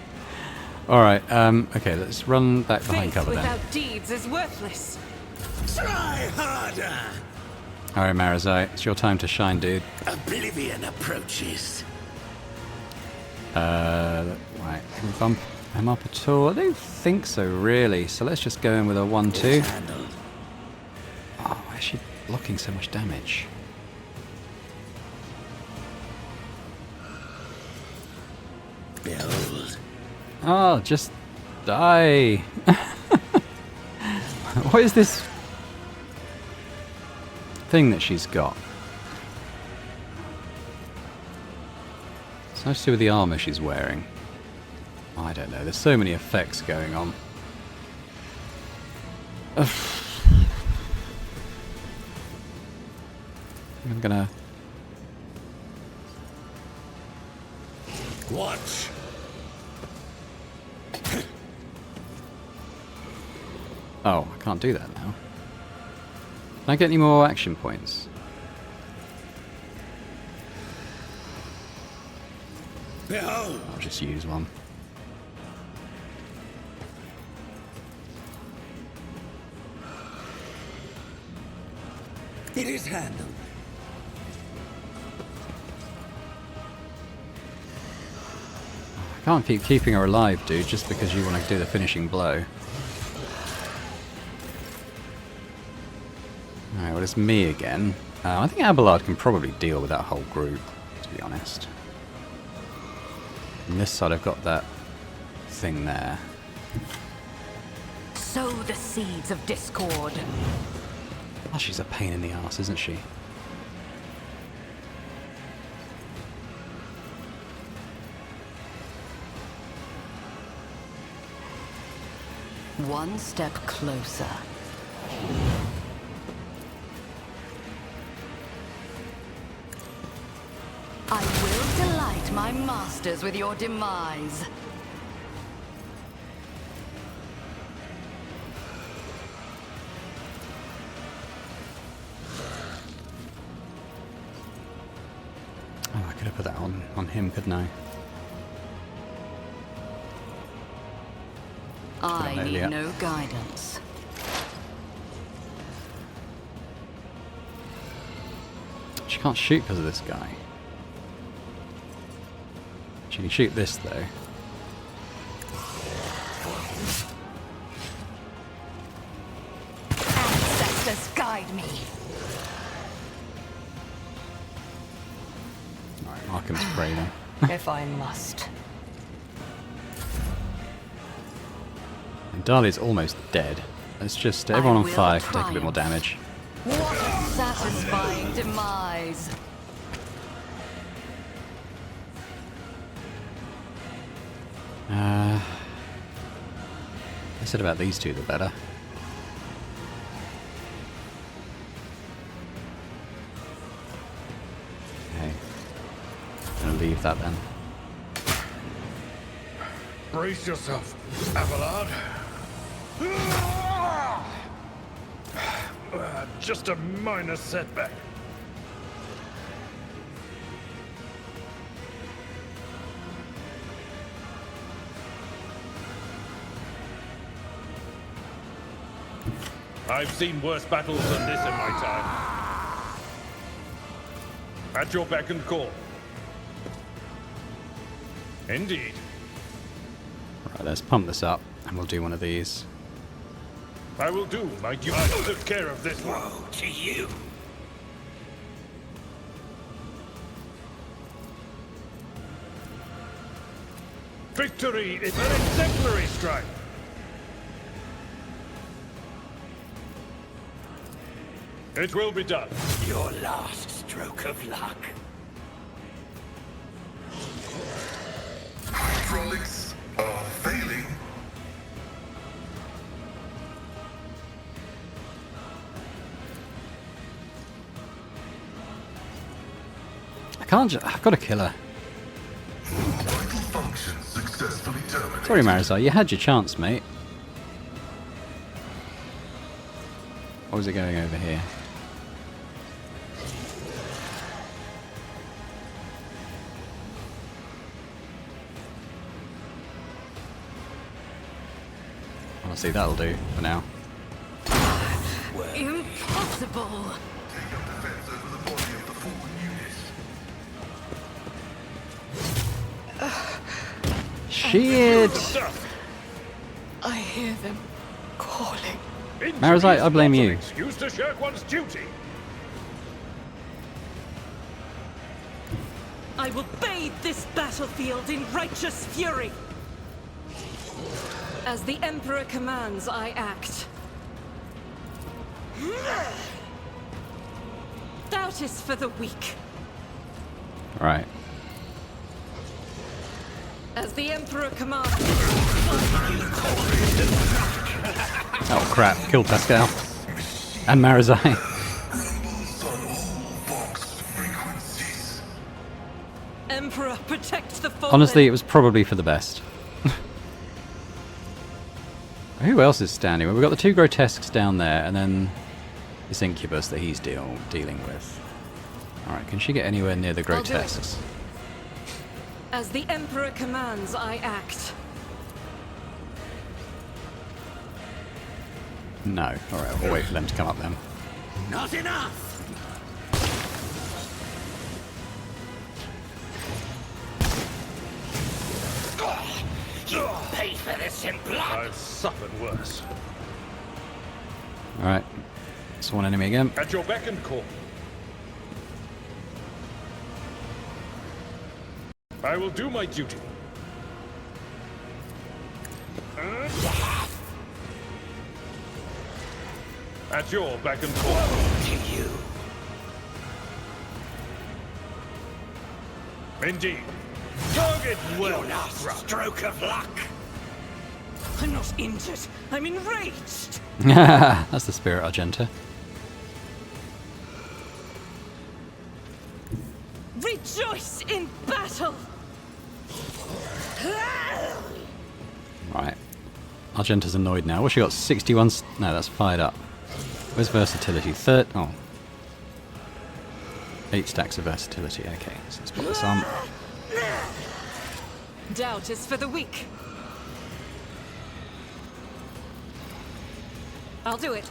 Alright, okay, let's run back behind Faith cover then. without deeds is worthless. Try harder! Alright, Marazai, it's your time to shine, dude. Oblivion approaches. Right, can we bump him up at all? I don't think so, really. So let's just go in with a 1-2. Handled. Oh, why is she blocking so much damage? Behold. Oh, just die. What is this thing that she's got? It's nice to do with the armor she's wearing. Oh, I don't know. There's so many effects going on. Ugh. I'm gonna Watch. Oh, I can't do that now. Can I get any more action points? Behold. I'll just use one. It is handled. I can't keep keeping her alive, dude, just because you want to do the finishing blow. Alright, well, it's me again. I think Abelard can probably deal with that whole group, to be honest. On this side, I've got that thing there. Sow the seeds of discord. Oh, she's a pain in the ass, isn't she? One step closer. I will delight my masters with your demise. Oh, I could have put that on him, couldn't I? I there, need yeah. no guidance. She can't shoot because of this guy. She can shoot this, though. Ancestors guide me. Alright, Markham's spray then. If I must. And Dahlia's almost dead. Let's just, everyone on will fire can take a bit more triumph. damage. What a satisfying demise. I said about these two, the better. Okay. I'm gonna leave that then. Brace yourself, Abelard. Just a minor setback. I've seen worse battles than this in my time. At your beck and call. Indeed. Right, let's pump this up and we'll do one of these. I will do my duty. I took care of this one. Woe to you. Victory is an exemplary strike. It will be done. Your last stroke of luck. Hydraulics are failing. I can't I've got to kill her. Vital functions successfully terminated. Sorry, Marizar, you had your chance, mate. Or was it going over here? Honestly, that'll do for now. Impossible. Take up defense over the body of the fallen unit. Shit! I hear them calling. Marizite, I blame you. Excuse to shirk one's duty. I will bathe this battlefield in righteous fury. As the Emperor commands, I act. Doubt is for the weak. Right. As the Emperor commands. Oh crap, killed Pascal. And Marizai. Rumbles on all Vox frequencies. Emperor, protect the fallen. Honestly, it was probably for the best. Who else is standing? Well, we've got the two grotesques down there, and then this incubus that he's dealing with. Alright, can she get anywhere near the I'll do it. grotesques? As the Emperor commands, I act. No. Alright, we'll wait for them to come up then. Not enough! You pay for this in blood! I've suffered worse. Alright. It's one enemy again. At your beck and call. I will do my duty. At your beck and call. To you. Indeed. Target well. Your last stroke of luck. I'm not injured. I'm enraged. That's the spirit, Argenta. Rejoice in battle. Right. Argenta's annoyed now. What's she got? 61... No, that's fired up. Where's versatility? 8 stacks of versatility. Okay, so let's put this on. Doubt is for the weak. I'll do it.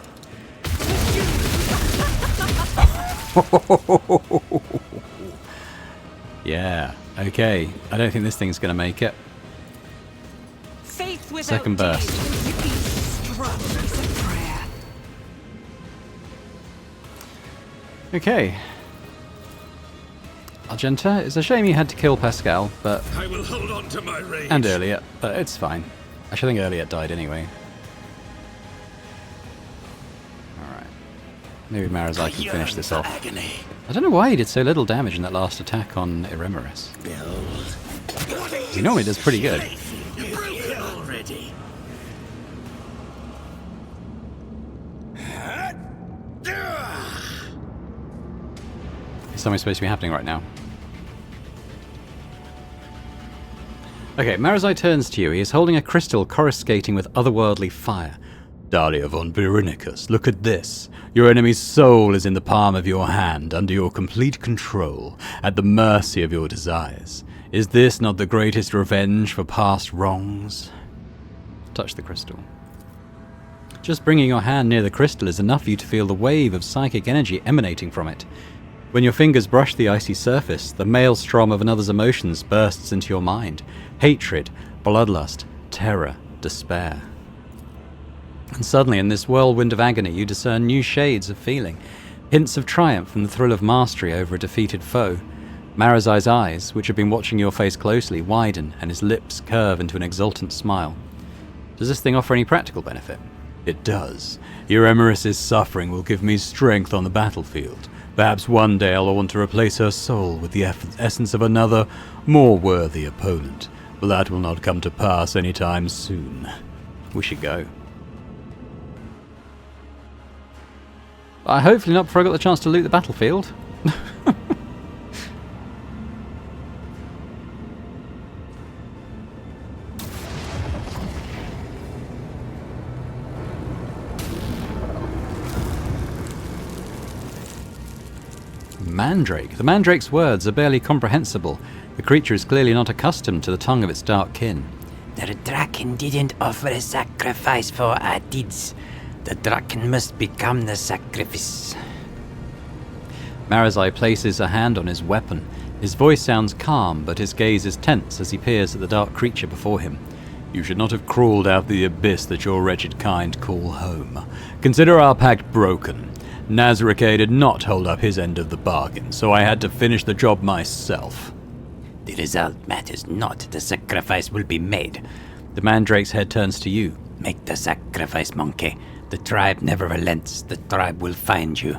Yeah, okay. I don't think this thing's going to make it. Faith without Second burst. deed. Strong as a prayer. Okay. Argenta, it's a shame you had to kill Pascal, but... I will hold on to my rage. And Elliot, but it's fine. Actually, I think Elliot died anyway. Alright. Maybe Marazai can finish this off. Agony. I don't know why he did so little damage in that last attack on Eremerus. He normally does pretty good. You broke it already. Is something supposed to be happening right now? Okay, Marazai turns to you. He is holding a crystal coruscating with otherworldly fire. Dahlia von Berenicus, look at this. Your enemy's soul is in the palm of your hand, under your complete control, at the mercy of your desires. Is this not the greatest revenge for past wrongs? Touch the crystal. Just bringing your hand near the crystal is enough for you to feel the wave of psychic energy emanating from it. When your fingers brush the icy surface, the maelstrom of another's emotions bursts into your mind. Hatred, bloodlust, terror, despair. And suddenly, in this whirlwind of agony, you discern new shades of feeling. Hints of triumph from the thrill of mastery over a defeated foe. Marazai's eyes, which have been watching your face closely, widen, and his lips curve into an exultant smile. Does this thing offer any practical benefit? It does. Eremerus' suffering will give me strength on the battlefield. Perhaps one day I'll want to replace her soul with the essence of another, more worthy opponent. But that will not come to pass anytime soon. We should go. Hopefully not before I got the chance to loot the battlefield. Mandrake. The Mandrake's words are barely comprehensible. The creature is clearly not accustomed to the tongue of its dark kin. The Draken didn't offer a sacrifice for our deeds. The Draken must become the sacrifice. Marazai places a hand on his weapon. His voice sounds calm, but his gaze is tense as he peers at the dark creature before him. You should not have crawled out of the abyss that your wretched kind call home. Consider our pact broken. Nazarike did not hold up his end of the bargain, so I had to finish the job myself. The result matters not. The sacrifice will be made. The Mandrake's head turns to you. Make the sacrifice, monkey. The tribe never relents. The tribe will find you.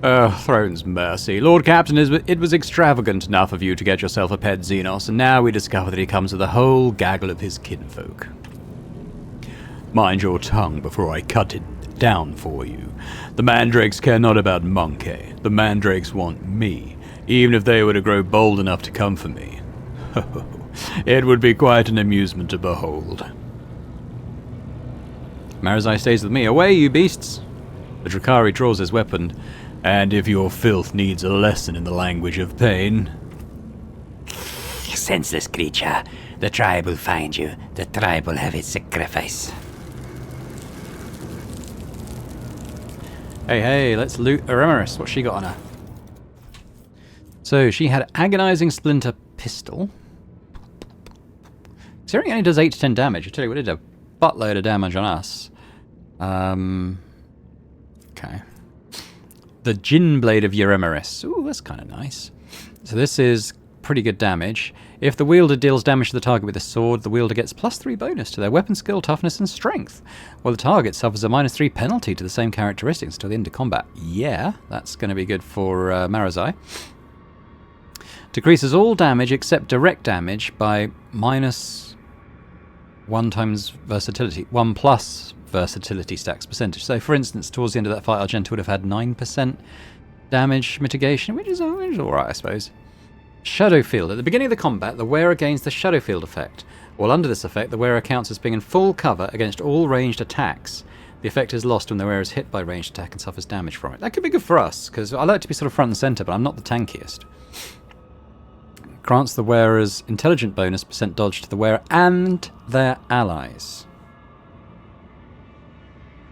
Throne's mercy. Lord Captain, it was extravagant enough of you to get yourself a pet Xenos, and now we discover that he comes with a whole gaggle of his kinfolk. Mind your tongue before I cut it down for you. The Mandrakes care not about Monkey. The Mandrakes want me. even if they were to grow bold enough to come for me. It would be quite an amusement to behold. Marazai stays with me. Away, you beasts! The Drakari draws his weapon, and if your filth needs a lesson in the language of pain... Senseless creature, the tribe will find you. The tribe will have its sacrifice. Hey, let's loot Eremeris. What's she got on her? So, she had Agonizing Splinter Pistol. Considering it only does 8 to 10 damage, I tell you what, it did a buttload of damage on us. Okay. The Gin Blade of Eremeris. Ooh, that's kind of nice. So this is pretty good damage. If the wielder deals damage to the target with a sword, the wielder gets +3 bonus to their weapon skill, toughness, and strength, while the target suffers a -3 penalty to the same characteristics until the end of combat. Yeah, that's going to be good for Marazai. Decreases all damage except direct damage by -1 times versatility, 1 plus versatility stacks percentage. So, for instance, towards the end of that fight, Argenta would have had 9% damage mitigation, which is alright, I suppose. Shadow Field. At the beginning of the combat, the wearer gains the Shadow Field effect. While under this effect, the wearer counts as being in full cover against all ranged attacks. The effect is lost when the wearer is hit by ranged attack and suffers damage from it. That could be good for us, because I like to be sort of front and centre, but I'm not the tankiest. Grants the wearer's intelligent bonus % dodge to the wearer and their allies.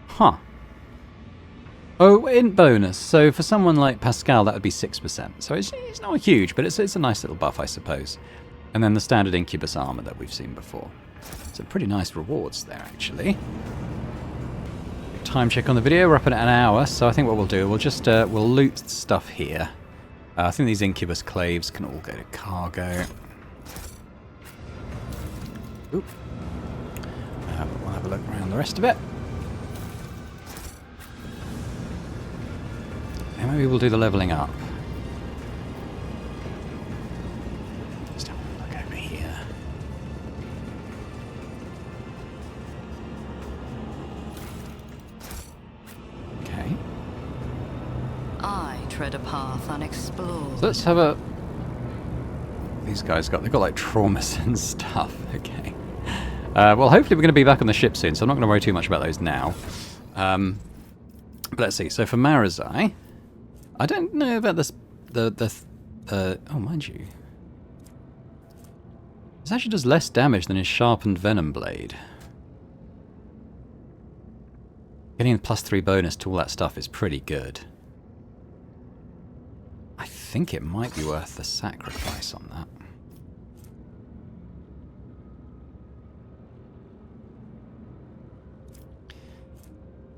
Huh. Oh, in bonus. So for someone like Pascal, that would be 6%. So it's not huge, but it's a nice little buff, I suppose. And then the standard Incubus armor that we've seen before. So pretty nice rewards there, actually. Time check on the video. We're up at an hour, so I think what we'll do, we'll just we'll loot stuff here. I think these Incubus claves can all go to cargo. Oop. We'll have a look around the rest of it. And maybe we'll do the levelling up. Just have a look over here. Okay. I tread a path unexplored. So let's have a... These guys they've got like traumas and stuff. Okay. Well, hopefully we're going to be back on the ship soon, so I'm not going to worry too much about those now. But let's see. So for Marazai, I don't know about this. Oh, mind you, this actually does less damage than his sharpened venom blade. Getting a +3 bonus to all that stuff is pretty good. I think it might be worth the sacrifice on that.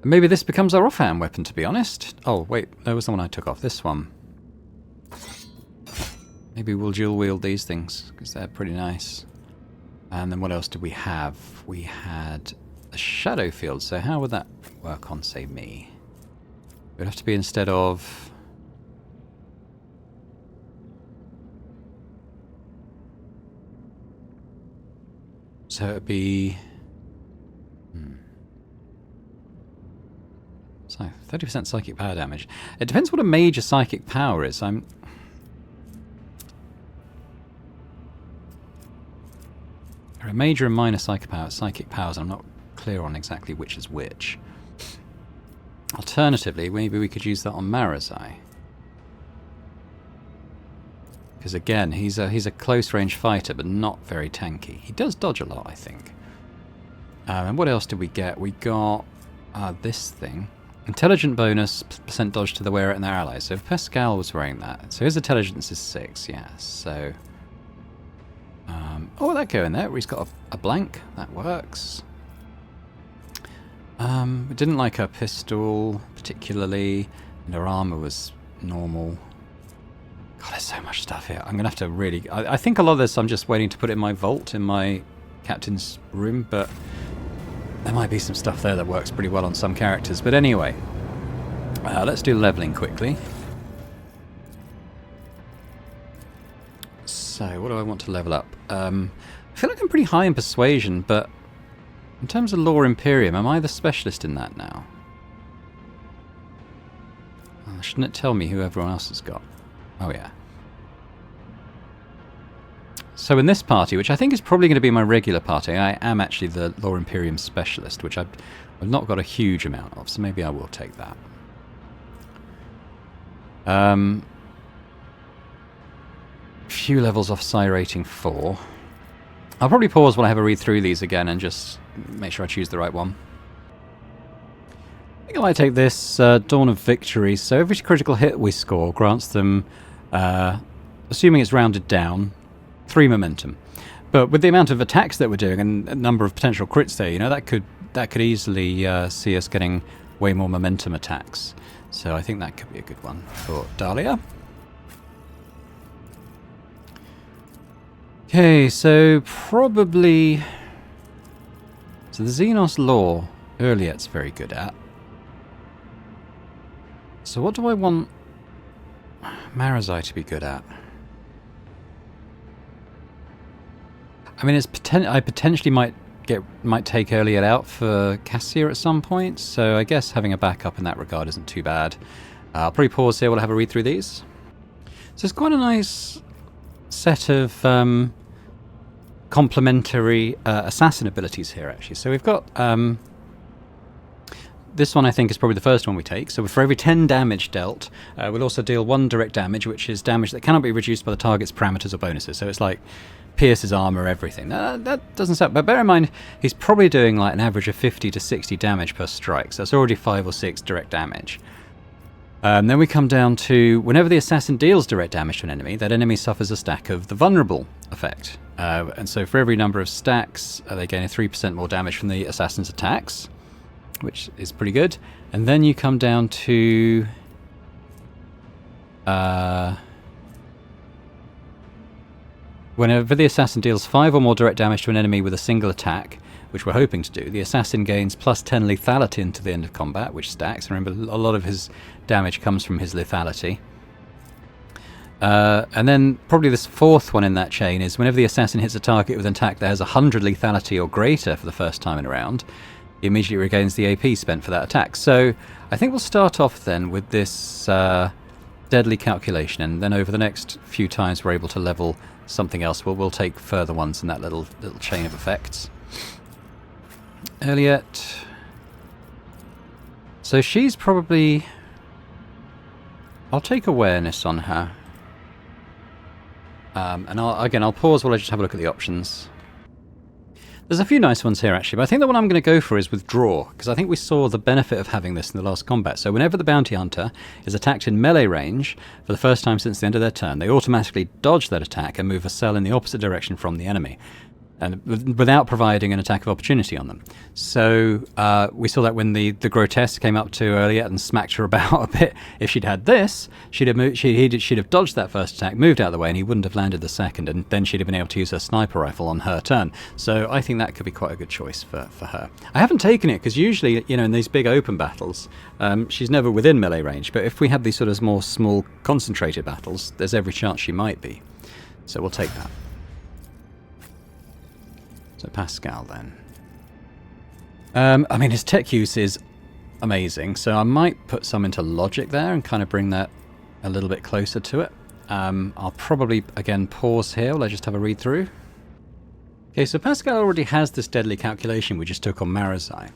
Maybe this becomes our offhand weapon, to be honest. Oh, wait, that was the one I took off. This one. Maybe we'll dual wield these things, because they're pretty nice. And then what else did we have? We had a shadow field, so how would that work on, say, me? It would have to be instead of... So it would be... So, 30% psychic power damage. It depends what a major psychic power is. A major and minor psychic powers, I'm not clear on exactly which is which. Alternatively, maybe we could use that on Marazai. Because again, he's a close-range fighter, but not very tanky. He does dodge a lot, I think. And what else did we get? We got this thing. Intelligent bonus, % dodge to the wearer and their allies. So if Pascal was wearing that, so his intelligence is 6, yeah. So, oh, that go in there. He's got a blank. That works. We didn't like her pistol particularly, and her armor was normal. God, there's so much stuff here. I'm gonna have to really. I think a lot of this I'm just waiting to put in my vault in my captain's room, but. There might be some stuff there that works pretty well on some characters. But anyway, let's do leveling quickly. So, what do I want to level up? I feel like I'm pretty high in persuasion, but in terms of Law Imperium, am I the specialist in that now? Shouldn't it tell me who everyone else has got? Oh yeah. So in this party, which I think is probably going to be my regular party, I am actually the Law Imperium Specialist, which I've not got a huge amount of, so maybe I will take that. Few levels off Psi rating 4. I'll probably pause while I have a read through these again and just make sure I choose the right one. I think I might take this Dawn of Victory. So every critical hit we score grants them, assuming it's rounded down, 3 momentum. But with the amount of attacks that we're doing and a number of potential crits there, you know, that could easily see us getting way more momentum attacks. So I think that could be a good one for Dahlia. Okay, so probably... So the Xenos Law, Owlcat's very good at. So what do I want Marazai to be good at? I mean, I potentially might take Owlcat out for Cassia at some point, so I guess having a backup in that regard isn't too bad. I'll probably pause here while I have a read through these. So it's quite a nice set of complementary assassin abilities here, actually. So we've got this one, I think, is probably the first one we take. So for every 10 damage dealt, we'll also deal 1 direct damage, which is damage that cannot be reduced by the target's parameters or bonuses. So it's like pierces armor, everything. That doesn't sound... But bear in mind, he's probably doing like an average of 50 to 60 damage per strike. So that's already 5 or 6 direct damage. Then we come down to whenever the assassin deals direct damage to an enemy, that enemy suffers a stack of the vulnerable effect. And so for every number of stacks, they gain a 3% more damage from the assassin's attacks, which is pretty good. And then you come down to... whenever the assassin deals 5 or more direct damage to an enemy with a single attack, which we're hoping to do, the assassin gains plus 10 lethality into the end of combat, which stacks. Remember, a lot of his damage comes from his lethality. And then probably this fourth one in that chain is whenever the assassin hits a target with an attack that has 100 lethality or greater for the first time in a round, he immediately regains the AP spent for that attack. So I think we'll start off then with this deadly calculation, and then over the next few times we're able to level something else. We'll take further ones in that little chain of effects. Owlcat. So she's probably... I'll take awareness on her. And I'll pause while I just have a look at the options. There's a few nice ones here, actually, but I think the one I'm going to go for is Withdraw, because I think we saw the benefit of having this in the last combat. So whenever the bounty hunter is attacked in melee range for the first time since the end of their turn, they automatically dodge that attack and move a cell in the opposite direction from the enemy, and without providing an attack of opportunity on them. So we saw that when the Grotesque came up to Owlcat and smacked her about a bit. If she'd had this, she'd have dodged that first attack, moved out of the way, and he wouldn't have landed the second, and then she'd have been able to use her sniper rifle on her turn. So I think that could be quite a good choice for her. I haven't taken it because usually, you know, in these big open battles, she's never within melee range, but if we have these sort of more small concentrated battles, there's every chance she might be. So we'll take that. So Pascal then. I mean, his tech use is amazing, so I might put some into logic there and kind of bring that a little bit closer to it. I'll probably, again, pause here while I just have a read through. Okay, so Pascal already has this deadly calculation we just took on Marazai.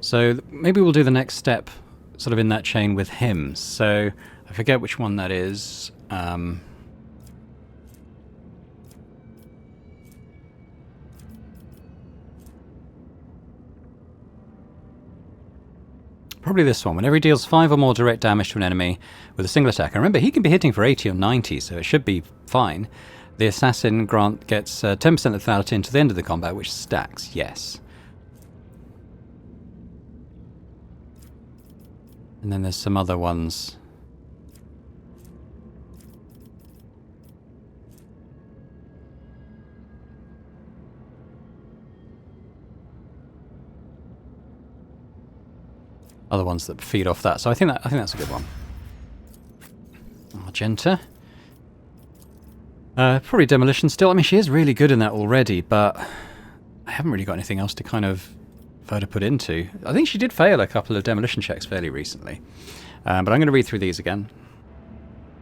So maybe we'll do the next step sort of in that chain with him. So I forget which one that is. Probably this one. Whenever he deals 5 or more direct damage to an enemy with a single attack. And remember, he can be hitting for 80 or 90, so it should be fine. The assassin gets 10% lethality into the end of the combat, which stacks, yes. And then there's some other ones. Other ones that feed off that. So I think that's a good one. Argenta. Probably Demolition still. I mean, she is really good in that already, but I haven't really got anything else to kind of for her to put into. I think she did fail a couple of demolition checks fairly recently. But I'm going to read through these again.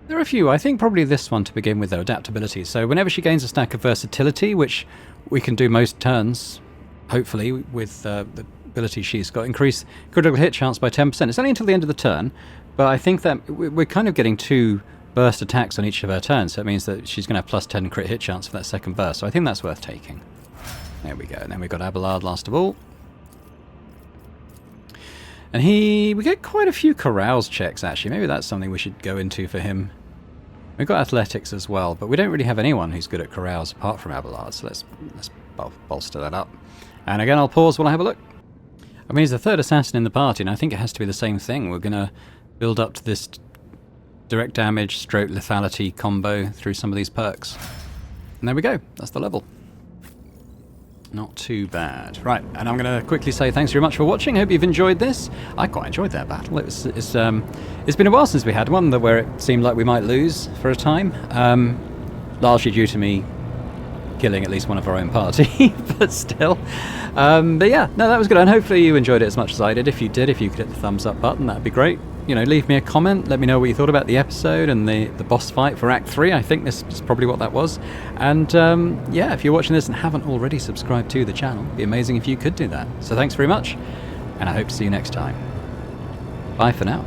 There are a few. I think probably this one to begin with, though, adaptability. So whenever she gains a stack of versatility, which we can do most turns, hopefully, with the ability she's got, increase critical hit chance by 10%. It's only until the end of the turn, but I think that we're kind of getting 2 burst attacks on each of her turns, so it means that she's going to have plus 10 crit hit chance for that second burst, so I think that's worth taking. There we go. And then we've got Abelard last of all. And we get quite a few carouse checks, actually. Maybe that's something we should go into for him. We've got athletics as well, but we don't really have anyone who's good at carouse apart from Abelard, so let's bolster that up. And again, I'll pause while I have a look. I mean, he's the 3rd assassin in the party, and I think it has to be the same thing. We're going to build up to this direct damage, stroke lethality combo through some of these perks. And there we go. That's the level. Not too bad. Right, and I'm going to quickly say thanks very much for watching. Hope you've enjoyed this. I quite enjoyed that battle. It's been a while since we had one where it seemed like we might lose for a time. Largely due to me killing at least one of our own party, but still. But yeah, no, that was good, and hopefully you enjoyed it as much as I did. If you did, if you could hit the thumbs up button, that'd be great. You know, leave me a comment, let me know what you thought about the episode and the boss fight for Act 3. I think this is probably what that was. And yeah, if you're watching this and haven't already subscribed to the channel, it'd be amazing if you could do that. So thanks very much, and I hope to see you next time. Bye for now.